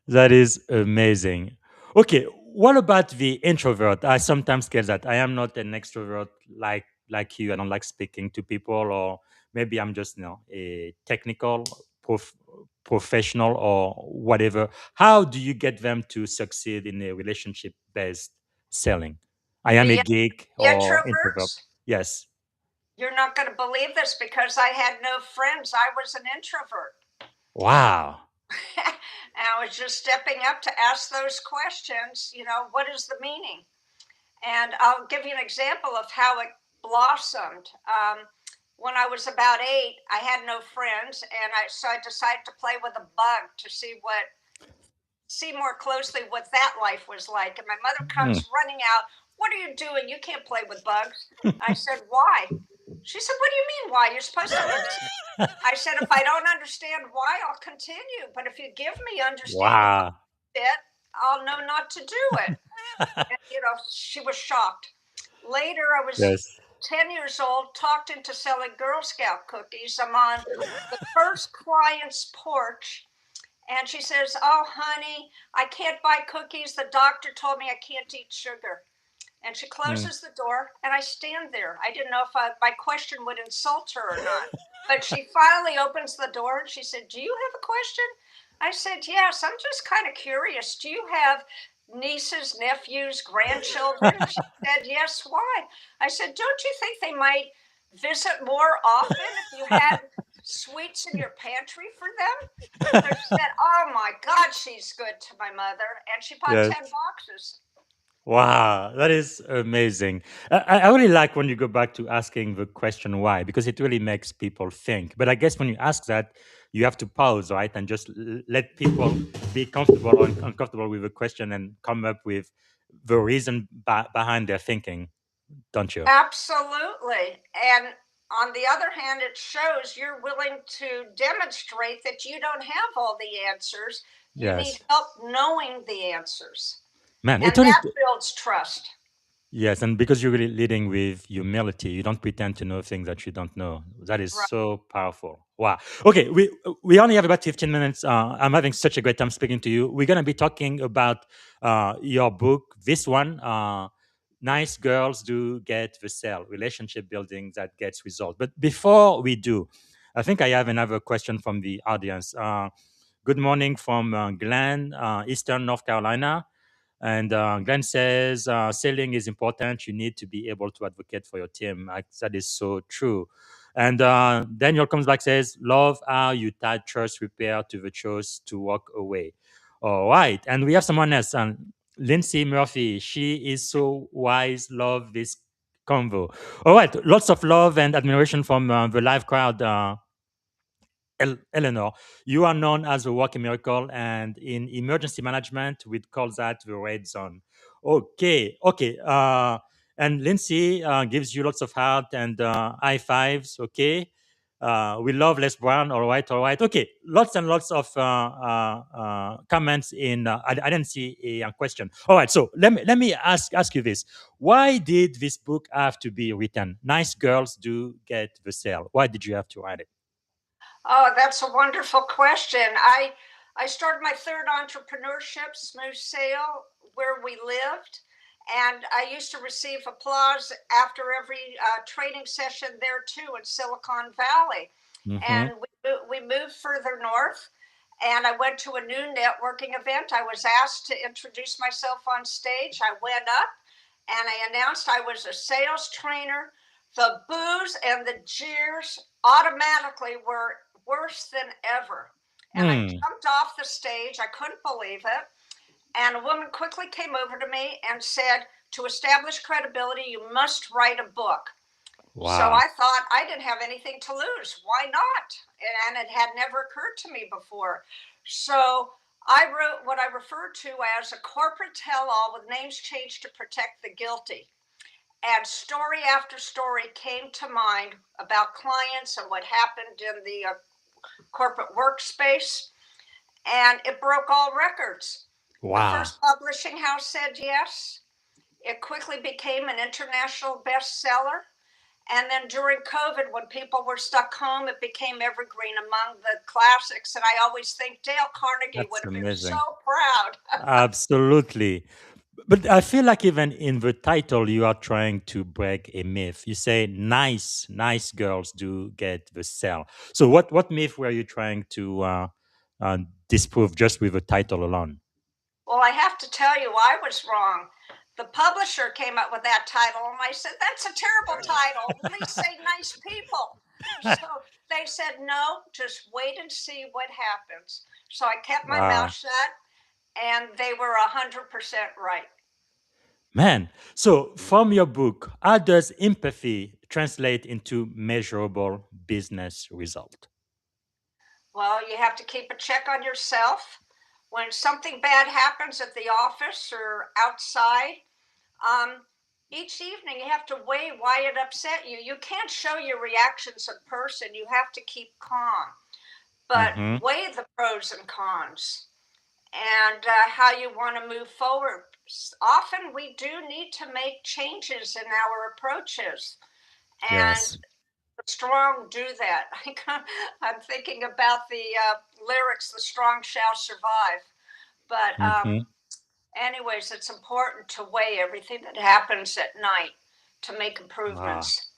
That is amazing. Okay, what about the introvert? I sometimes get that I am not an extrovert like you. I don't like speaking to people, or maybe I'm just a technical professional or whatever. How do you get them to succeed in a relationship based selling? I am a The geek or introvert. introverts, Yes. you're not going to believe this because I had no friends. I was an introvert. Wow. And I was just stepping up to ask those questions, what is the meaning? And I'll give you an example of how it blossomed. When I was about 8, I had no friends, and so I decided to play with a bug to see more closely what that life was like. And my mother Hmm. comes running out. What are you doing? You can't play with bugs. I said, why? She said, what do you mean why? You're supposed to understand. I said, if I don't understand why, I'll continue. But if you give me understanding of Wow. it, I'll know not to do it. And, she was shocked. Later, I was Yes. 10 years old, talked into selling Girl Scout cookies. I'm on the first client's porch, and she says, oh, honey, I can't buy cookies. The doctor told me I can't eat sugar. And she Hmm. closes the door, and I stand there. I didn't know if my question would insult her or not. But she finally opens the door, and she said, do you have a question? I said, yes, I'm just kind of curious. Do you have nieces, nephews, grandchildren? She said, yes, why? I said, don't you think they might visit more often if you had sweets in your pantry for them? So she said, oh my God, she's good to my mother. And she bought Yes. 10 boxes. Wow, that is amazing. I really like when you go back to asking the question why, because it really makes people think. But I guess when you ask that, you have to pause, right? And just let people be comfortable or uncomfortable with the question and come up with the reason behind their thinking, don't you? Absolutely. And on the other hand, it shows you're willing to demonstrate that you don't have all the answers. You need Yes. help knowing the answers. Man, it And only that builds trust. yes, and because you're really leading with humility, you don't pretend to know things that you don't know. That is Right. so powerful. Wow. Okay, we only have about 15 minutes. I'm having such a great time speaking to you. We're gonna be talking about your book. This one, nice girls do get the sale, relationship building that gets result. But before we do, I think I have another question from the audience. Good morning from Glen, Eastern North Carolina. And Glenn says selling is important. You need to be able to advocate for your team. That is so true. And Daniel comes back says, love how you tied trust repair to the choice to walk away. All right. And we have someone else, Lindsay Murphy. She is so wise. Love this convo. All right. Lots of love and admiration from the live crowd. Elinor, you are known as a walking miracle, and in emergency management, we'd call that the red zone. Okay, okay. And Lindsay gives you lots of heart and high fives. Okay. We love Les Brown. All right, all right. Okay, lots and lots of comments in. I didn't see a question. All right, so let me ask you this: why did this book have to be written? Nice girls do get the sale. Why did you have to write it? Oh, that's a wonderful question. I started my third entrepreneurship, Smooth Sale, where we lived, and I used to receive applause after every training session there too in Silicon Valley. Mm-hmm. And we moved further north, and I went to a new networking event. I was asked to introduce myself on stage. I went up and I announced I was a sales trainer. The boos and the jeers automatically were worse than ever. And I Mm. jumped off the stage. I couldn't believe it. And a woman quickly came over to me and said, to establish credibility, you must write a book. So Wow. I thought I didn't have anything to lose. Why not? And it had never occurred to me before. So I wrote what I refer to as a corporate tell all with names changed to protect the guilty. And story after story came to mind about clients and what happened in the corporate workspace. And it broke all records. The Wow. first publishing house said yes. It quickly became an international bestseller. And then during COVID, when people were stuck home, it became evergreen among the classics. And I always think Dale Carnegie That's would have been so amazing. proud. Absolutely. But I feel like even in the title, you are trying to break a myth. You say nice girls do get the sell. So what myth were you trying to disprove just with the title alone? Well, I have to tell you, I was wrong. The publisher came up with that title, and I said, that's a terrible title. At least say nice people. So they said, no, just wait and see what happens. So I kept my mouth Wow. shut, and they were 100% right. Man, so from your book, how does empathy translate into measurable business result? Well, you have to keep a check on yourself. When something bad happens at the office or outside, um, each evening you have to weigh why it upset you. You can't show your reactions in person. You have to keep calm, but Mm-hmm. weigh the pros and cons and how you want to move forward. Often we do need to make changes in our approaches, and Yes. the strong do that. I'm thinking about the lyrics, the strong shall survive. But, Mm-hmm. anyways, it's important to weigh everything that happens at night to make Wow. improvements.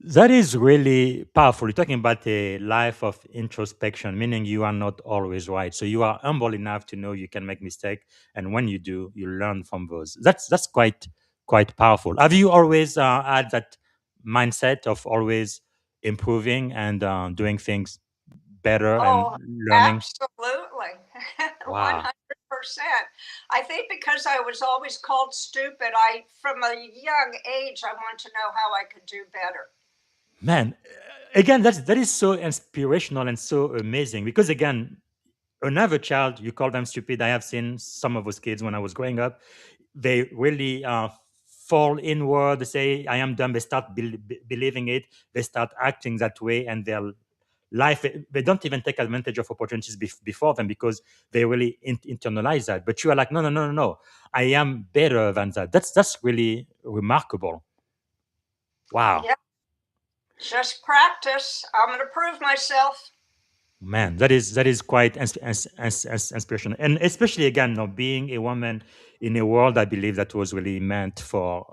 That is really powerful. You're talking about a life of introspection, meaning you are not always right. So you are humble enough to know you can make mistake, and when you do, you learn from those. That's quite powerful. Have you always had that mindset of always improving and doing things better and Oh, learning? absolutely. Wow. 100%. I think because I was always called stupid, from a young age, I want to know how I could do better. Man, again, that is so inspirational and so amazing because again, another child, you call them stupid. I have seen some of those kids when I was growing up. They really fall inward. They say, I am dumb. They start believing it. They start acting that way, and their life, they don't even take advantage of opportunities before them because they really internalize that. But you are like, no, no, no, no, no. I am better than that. That's really remarkable. Wow. Yeah, just practice. I'm going to prove myself. Man, that is quite inspirational, and especially again, being a woman in a world I believe that was really meant for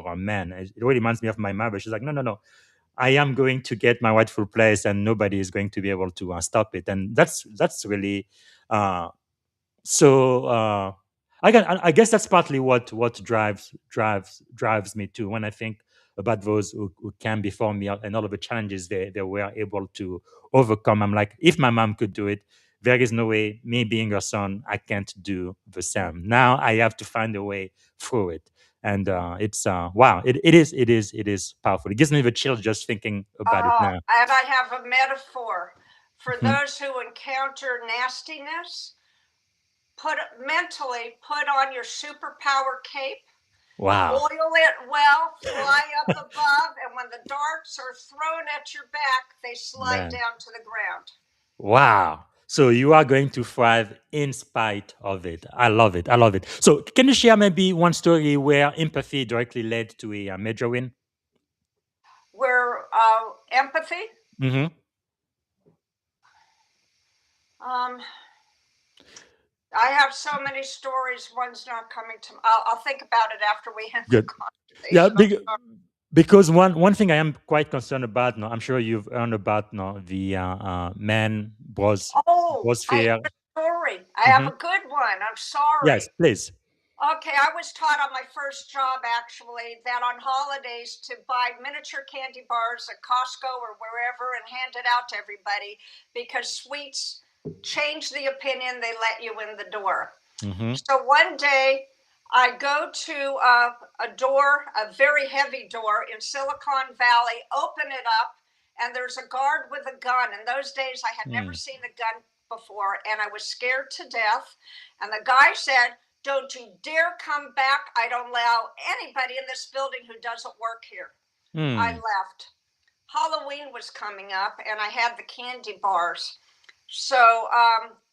a man. It really reminds me of my mother. She's like, no, no, no, I am going to get my rightful place, and nobody is going to be able to stop it. And that's really uh, so I guess that's partly what drives me too when I think about those who came before me and all of the challenges they were able to overcome. I'm like, if my mom could do it, there is no way me being her son I can't do the same. Now I have to find a way through it. And it's wow, it is powerful. It gives me the chill just thinking about it now. And I have a metaphor for Mhm. those who encounter nastiness. Mentally put on your superpower cape, Wow. oil it well, fly up above, and when the darts are thrown at your back, they slide Man. down to the ground. Wow. So you are going to thrive in spite of it. I love it. I love it. So can you share maybe one story where empathy directly led to a major win? Where empathy, Mm-hmm. um, I have so many stories. One's not coming to. I'll think about it after we end the Good. Yeah, conversation. because one thing I am quite concerned about. No, I'm sure you've heard about no the man was I fear. have a story. I have Mm-hmm. a good one. I'm Yes, sorry. please. Okay, I was taught on my first job actually that on holidays to buy miniature candy bars at Costco or wherever and hand it out to everybody because sweets change the opinion they let you in the door. Mm-hmm. So one day I go to a door, a very heavy door in Silicon Valley, open it up, and there's a guard with a gun. In those days, I had never seen a gun before, and I was scared to death. And the guy said, "Don't you dare come back. I don't allow anybody in this building who doesn't work here." I Mm. left. Halloween was coming up, and I had the candy bars. So,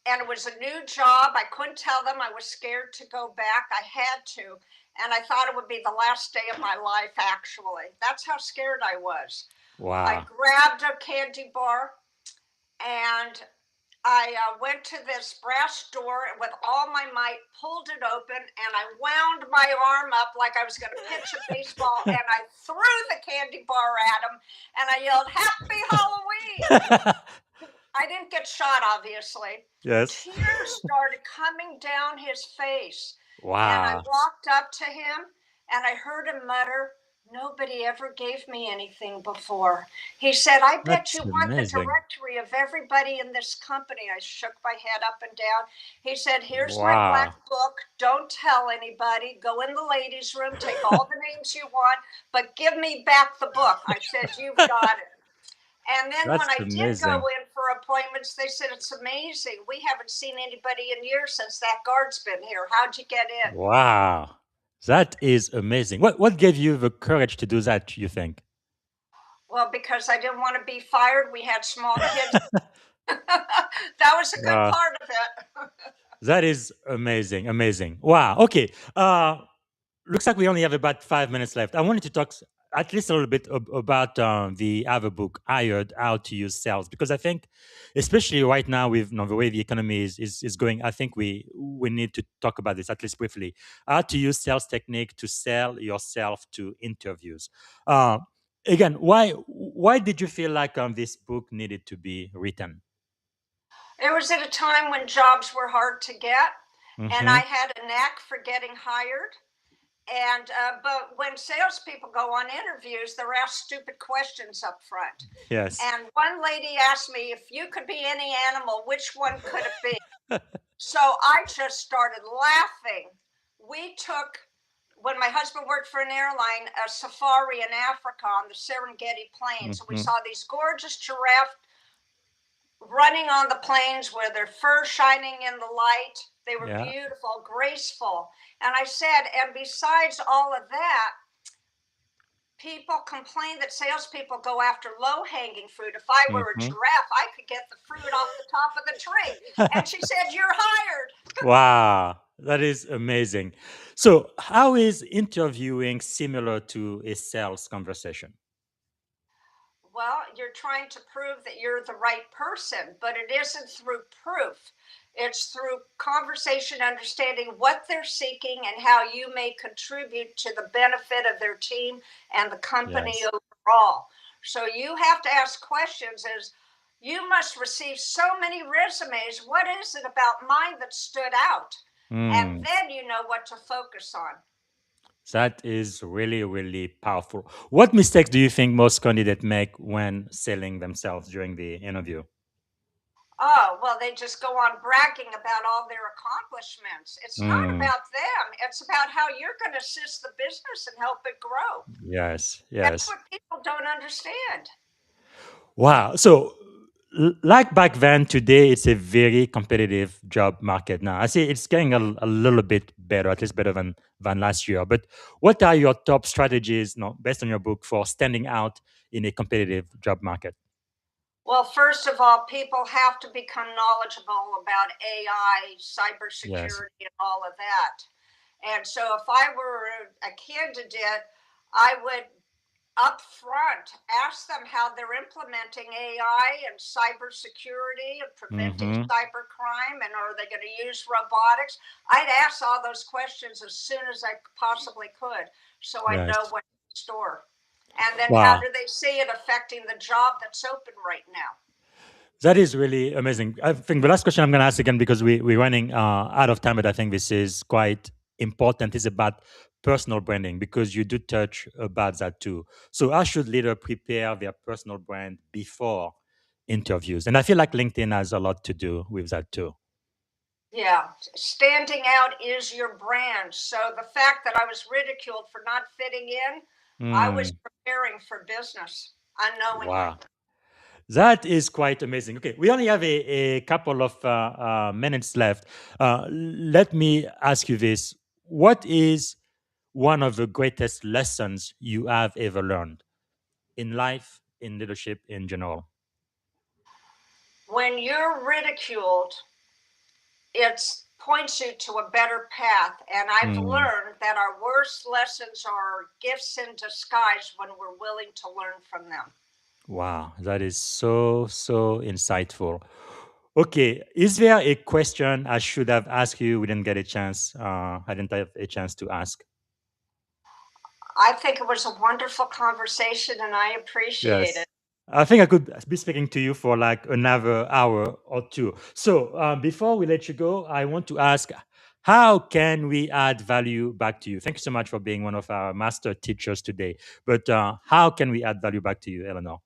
and it was a new job. I couldn't tell them I was scared to go back. I had to. And I thought it would be the last day of my life, actually. That's how scared I was. I Wow. grabbed a candy bar and I went to this brass door and with all my might pulled it open and I wound my arm up like I was going to pitch a baseball and I threw the candy bar at him and I yelled, "Happy Halloween!" I didn't get shot, obviously. Yes. Tears started coming down his face. And I Wow. walked up to him and I heard him mutter, "Nobody ever gave me anything before." He said, "I bet That's you want the amazing. directory of everybody in this company." I shook my head up and down. He said, "Here's my black Wow. book. Don't tell anybody. Go in the ladies' room, take all the names you want, but give me back the book." I said, "You've got it." And then That's when I did go amazing. in for appointments, they said, "It's amazing. We haven't seen anybody in years since that guard's been here. How'd you get in?" Wow. That is amazing. What gave you the courage to do that, you think? Well, because I didn't want to be fired. We had small kids. That was a good Wow. part of it. That is amazing. Amazing. Wow. Okay. Looks like we only have about 5 minutes left. I wanted to talk at least a little bit about the other book, Hired: How to Use Sales, because I think, especially right now with the way the economy is going, I think we need to talk about this at least briefly. How to use sales technique to sell yourself to interviews. Uh, Again, why did you feel like this book needed to be written? It was at a time when jobs were hard to get, and I Hmm. had a knack for getting hired. And but when salespeople go on interviews, they're asked stupid questions up front. Yes. And one lady asked me, "If you could be any animal, which one could it be?" So I just started laughing. We took, when my husband worked for an airline, a safari in Africa on the Serengeti Plains. And we Mhm. saw these gorgeous giraffe running on the plains with their fur shining in the light. They were Yeah. beautiful, graceful. And I said, and besides all of that, people complain that salespeople go after low hanging fruit. If I were a Mhm. giraffe, I could get the fruit off the top of the tree. And she said, "You're hired." Wow, that is amazing. So, how is interviewing similar to a sales conversation? Well, you're trying to prove that you're the right person, but it isn't through proof. It's through conversation, understanding what they're seeking and how you may contribute to the benefit of their team and the company Yes. overall. So you have to ask questions as you must receive so many resumes. What is it about mine that stood out? And Mm, then you know what to focus on. that is really, really powerful. What mistakes do you think most candidates make when selling themselves during the interview? Oh, well, they just go on bragging about all their accomplishments. It's not Mm, about them. It's about how you're going to assist the business and help it grow. yes, That's yes. what people don't understand. Wow. So, like back then, today it's a very competitive job market now. I see it's getting a little bit better, at least better than last year. But what are your top strategies, no, based on your book, for standing out in a competitive job market? Well, first of all, people have to become knowledgeable about AI, Yes. cybersecurity, and all of that. And so if I were a candidate, I would up front ask them how they're implementing AI and cybersecurity and preventing Mm-hmm. cybercrime, and are they going to use robotics? I'd ask all those questions as soon as I possibly could so I know Yes. what to store. And then how Wow. do they see it affecting the job that's open right now? That is really amazing. I think the last question I'm going to ask again, because we're running out of time, but I think this is quite important, is about personal branding, because you do touch about that too. So, how should leader prepare their personal brand before interviews? And I feel like LinkedIn has a lot to do with that too. Yeah, standing out is your brand. So the fact that I was ridiculed for not fitting in, I was Mm, preparing for business unknowingly. wow. That is quite amazing. Okay, we only have a couple of minutes left. Let me ask you this. What is one of the greatest lessons you have ever learned in life, in leadership in general? When you're ridiculed, it points you to a better path. And I've Mm, learned that our worst lessons are gifts in disguise when we're willing to learn from them. wow, that is so, so insightful. Okay, is there a question I should have asked you? We didn't get a chance. I didn't have a chance to ask. I think it was a wonderful conversation and I appreciate Yes. it. I think I could be speaking to you for like another hour or two. So before we let you go, I want to ask, how can we add value back to you? Thank you so much for being one of our master teachers today. But how can we add value back to you, Eleanor?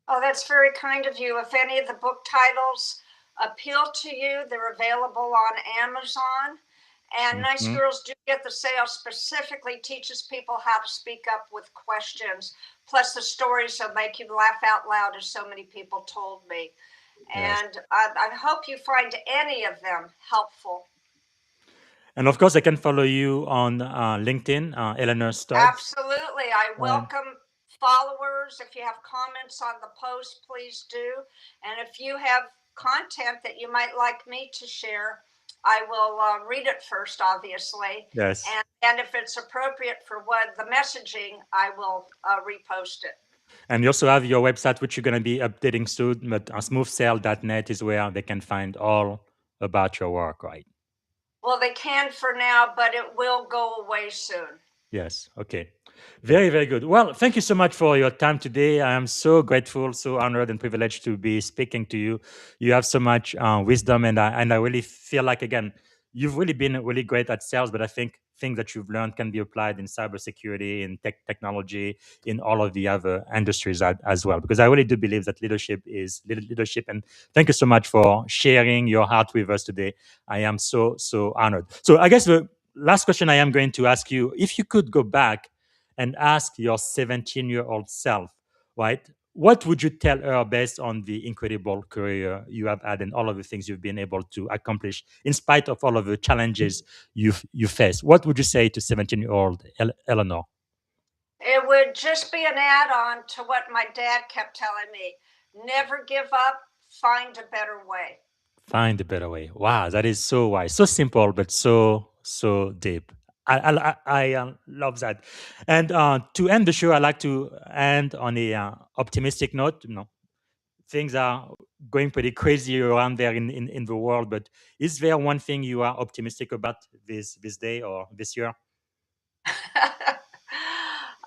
Oh, that's very kind of you. If any of the book titles appeal to you, they're available on Amazon. And Nice Mhm. Girls Do Get the Sale specifically teaches people how to speak up with questions, plus the stories that make you laugh out loud, as so many people told me. Yes. And I hope you find any of them helpful. And of course, I can follow you on LinkedIn, Elinor Stutz. Absolutely. I And welcome followers. If you have comments on the post, please do. And if you have content that you might like me to share, I will read it first, obviously. yes. And if it's appropriate for what the messaging, I will repost it. And you also have your website, which you're going to be updating soon. But smoothsale.net is where they can find all about your work, right? Well, they can for now, but it will go away soon. Yes. Okay. Very, very good. Well, thank you so much for your time today. I am so grateful, so honored and privileged to be speaking to you. You have so much wisdom, and I really feel like, again, you've really been really great at sales. But I think things that you've learned can be applied in cybersecurity, in technology, in all of the other industries as well. Because I really do believe that leadership is leadership. And thank you so much for sharing your heart with us today. I am so honored. So I guess the last question I am going to ask you: if you could go back and ask your 17-year-old self, right? What would you tell her based on the incredible career you have had and all of the things you've been able to accomplish in spite of all of the challenges you face? What would you say to 17-year-old Eleanor? It would just be an add-on to what my dad kept telling me. Never give up, find a better way. Find a better way. Wow, that is so wise, so simple, but so deep. I love that. And to end the show, I like to end on a optimistic note. Things are going pretty crazy around there in the world, but is there one thing you are optimistic about this day or this year?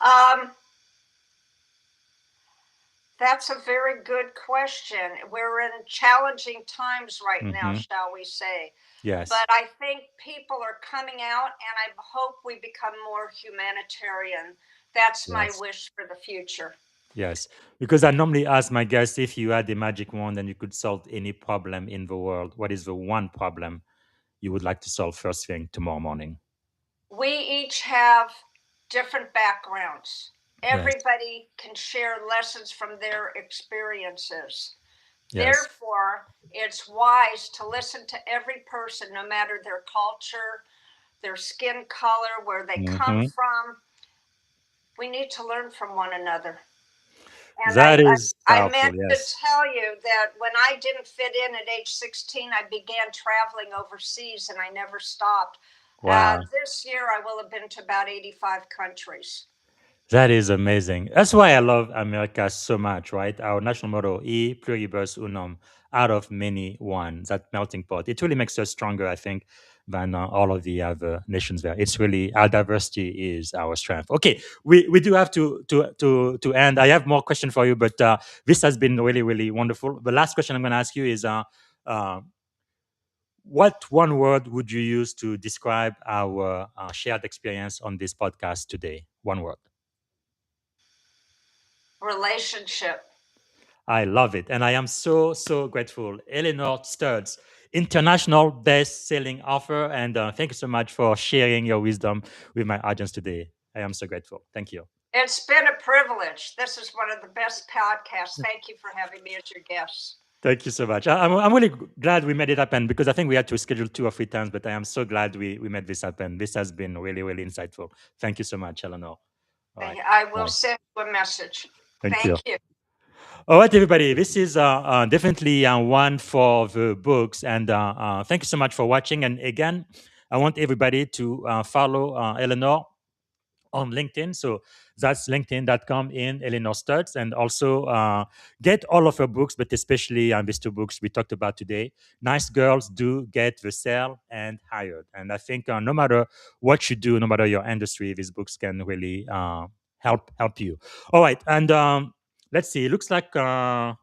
um, that's a very good question. We're in challenging times right now, Hmm. shall we say. Yes. But I think people are coming out, and I hope we become more humanitarian. That's my Yes. wish for the future. Yes. Because I normally ask my guests, if you had a magic wand and you could solve any problem in the world, what is the one problem you would like to solve first thing tomorrow morning? We each have different backgrounds. Yes. Everybody can share lessons from their experiences. Yes. Therefore, it's wise to listen to every person, no matter their culture, their skin color, where they come Hmm. from. We need to learn from one another. And That is I powerful. meant to Yes. tell you that when I didn't fit in at age 16, I began traveling overseas and I never stopped. Wow. This year, I will have been to about 85 countries. That is amazing. That's why I love America so much, right? Our national motto, E pluribus unum, out of many one, that melting pot. It really makes us stronger, I think, than all of the other nations there. It's really, our diversity is our strength. Okay, we do have to end. I have more questions for you, but this has been really, really wonderful. The last question I'm going to ask you is, uh, what one word would you use to describe our shared experience on this podcast today? One word. Relationship. I love it. And I am so grateful. Elinor Stutz, international best-selling author. And thank you so much for sharing your wisdom with my audience today. I am so grateful. Thank you. It's been a privilege. This is one of the best podcasts. Thank you for having me as your guest. Thank you so much. I'm really glad we made it happen because I think we had to schedule 2 or 3 times, but I am so glad we made this happen. This has been really, really insightful. Thank you so much, Eleanor. All right. I will Bye. send you a message. Thank Thank you. you. All right, everybody. This is definitely one for the books. And thank you so much for watching. And again, I want everybody to follow Eleanor on LinkedIn. So that's linkedin.com in Elinor Stutz. And also get all of her books, but especially these 2 books we talked about today. Nice Girls Do Get the Sale and Hired. And I think no matter what you do, no matter your industry, these books can really help you. All right. And let's see. It looks like yeah,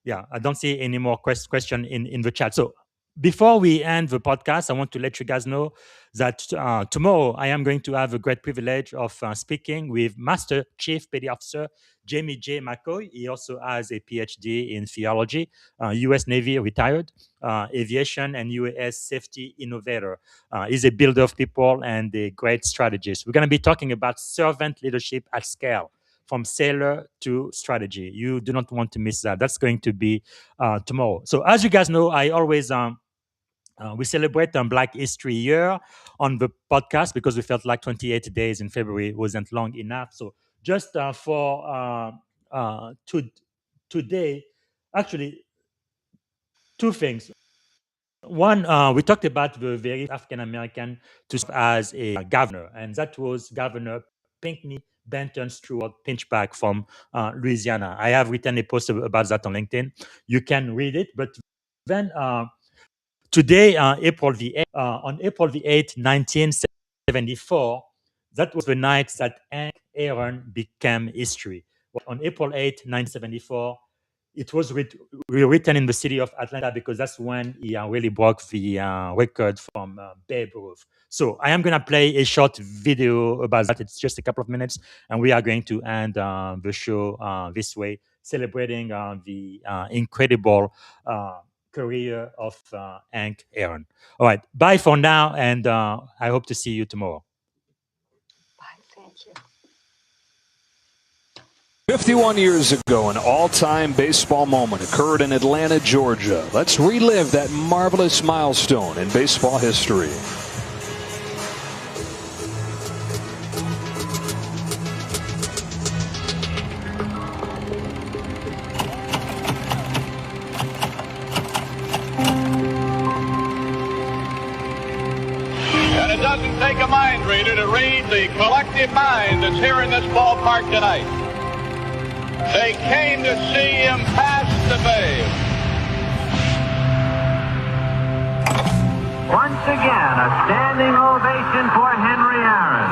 I don't see any more question in the chat. So before we end the podcast, I want to let you guys know that tomorrow I am going to have a great privilege of speaking with Master Chief Petty Officer Jamie J. McCoy. He also has a PhD in theology, U.S. Navy retired, aviation and U.S. safety innovator. He's a builder of people and a great strategist. We're going to be talking about servant leadership at scale, from sailor to strategy. You do not want to miss that. That's going to be tomorrow. So as you guys know, I always we celebrate Black History Year on the podcast because we felt like 28 days in February wasn't long enough. So just for today, actually, 2 things. One, we talked about the very African American to serve as a governor, and that was Governor Pinckney Benton Stewart Pinchback from Louisiana. I have written a post about that on LinkedIn. You can read it. But then today, on April the 8th, 1974, that was the night that Hank Aaron became history. On April 8th, 1974, it was written in the city of Atlanta because that's when he really broke the record from Babe Ruth. So I am going to play a short video about that. It's just a couple of minutes, and we are going to end the show this way, celebrating the incredible career of Hank Aaron. All right, bye for now, and I hope to see you tomorrow. Bye, thank you. 51 years ago, an all-time baseball moment occurred in Atlanta, Georgia. Let's relive that marvelous milestone in baseball history. And it doesn't take a mind reader to read the collective mind that's here in this ballpark tonight. They came to see him pass the Babe. Once again, a standing ovation for Henry Aaron.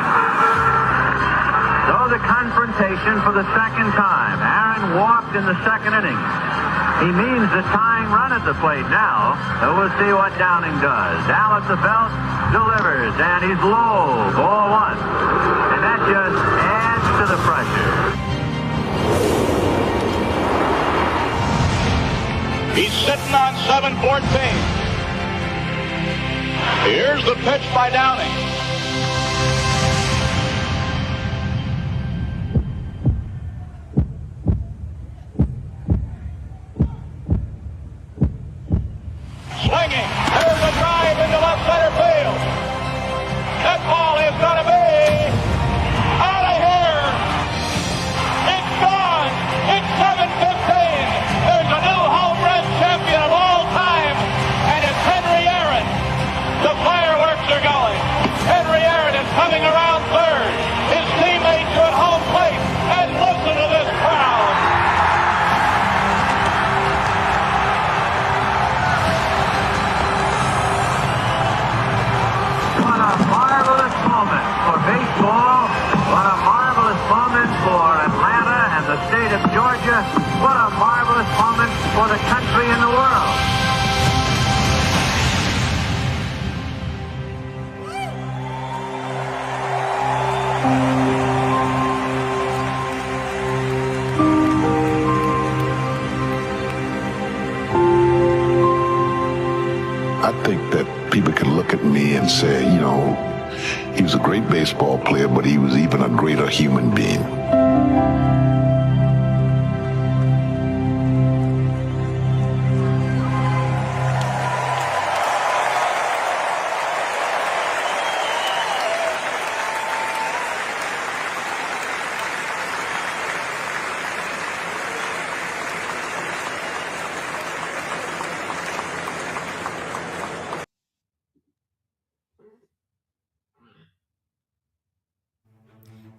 So the confrontation for the second time. Aaron walked in the second inning. He means the tying run at the plate now. So we'll see what Downing does. Al at the belt, delivers, and he's low, ball one. And that just adds to the pressure. He's sitting on 7-14. Here's the pitch by Downing. Swinging. There's a drive into left center field. That ball is going to be out of here. It's gone. It's 7-15. There's a new home run champion of all time, and it's Henry Aaron. The fireworks are going. Henry Aaron is coming around third. His teammates are at home plate, and listen to this crowd. What a marvelous moment for baseball. What a marvelous moment for Atlanta and the state of Georgia. What a marvelous moment for the country and the world. I think that people can look at me and say, you know, he was a great baseball player, but he was even a greater human being.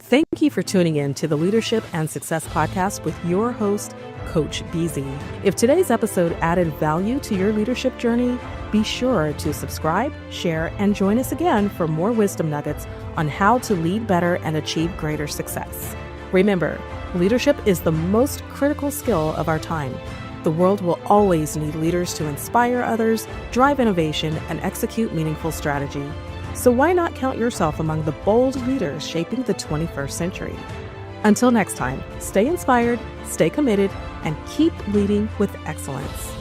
Thank you for tuning in to the Leadership and Success Podcast with your host, Coach BZ. If today's episode added value to your leadership journey, be sure to subscribe, share, and join us again for more wisdom nuggets on how to lead better and achieve greater success. Remember, leadership is the most critical skill of our time. The world will always need leaders to inspire others, drive innovation, and execute meaningful strategy. So why not count yourself among the bold leaders shaping the 21st century? Until next time, stay inspired, stay committed, and keep leading with excellence.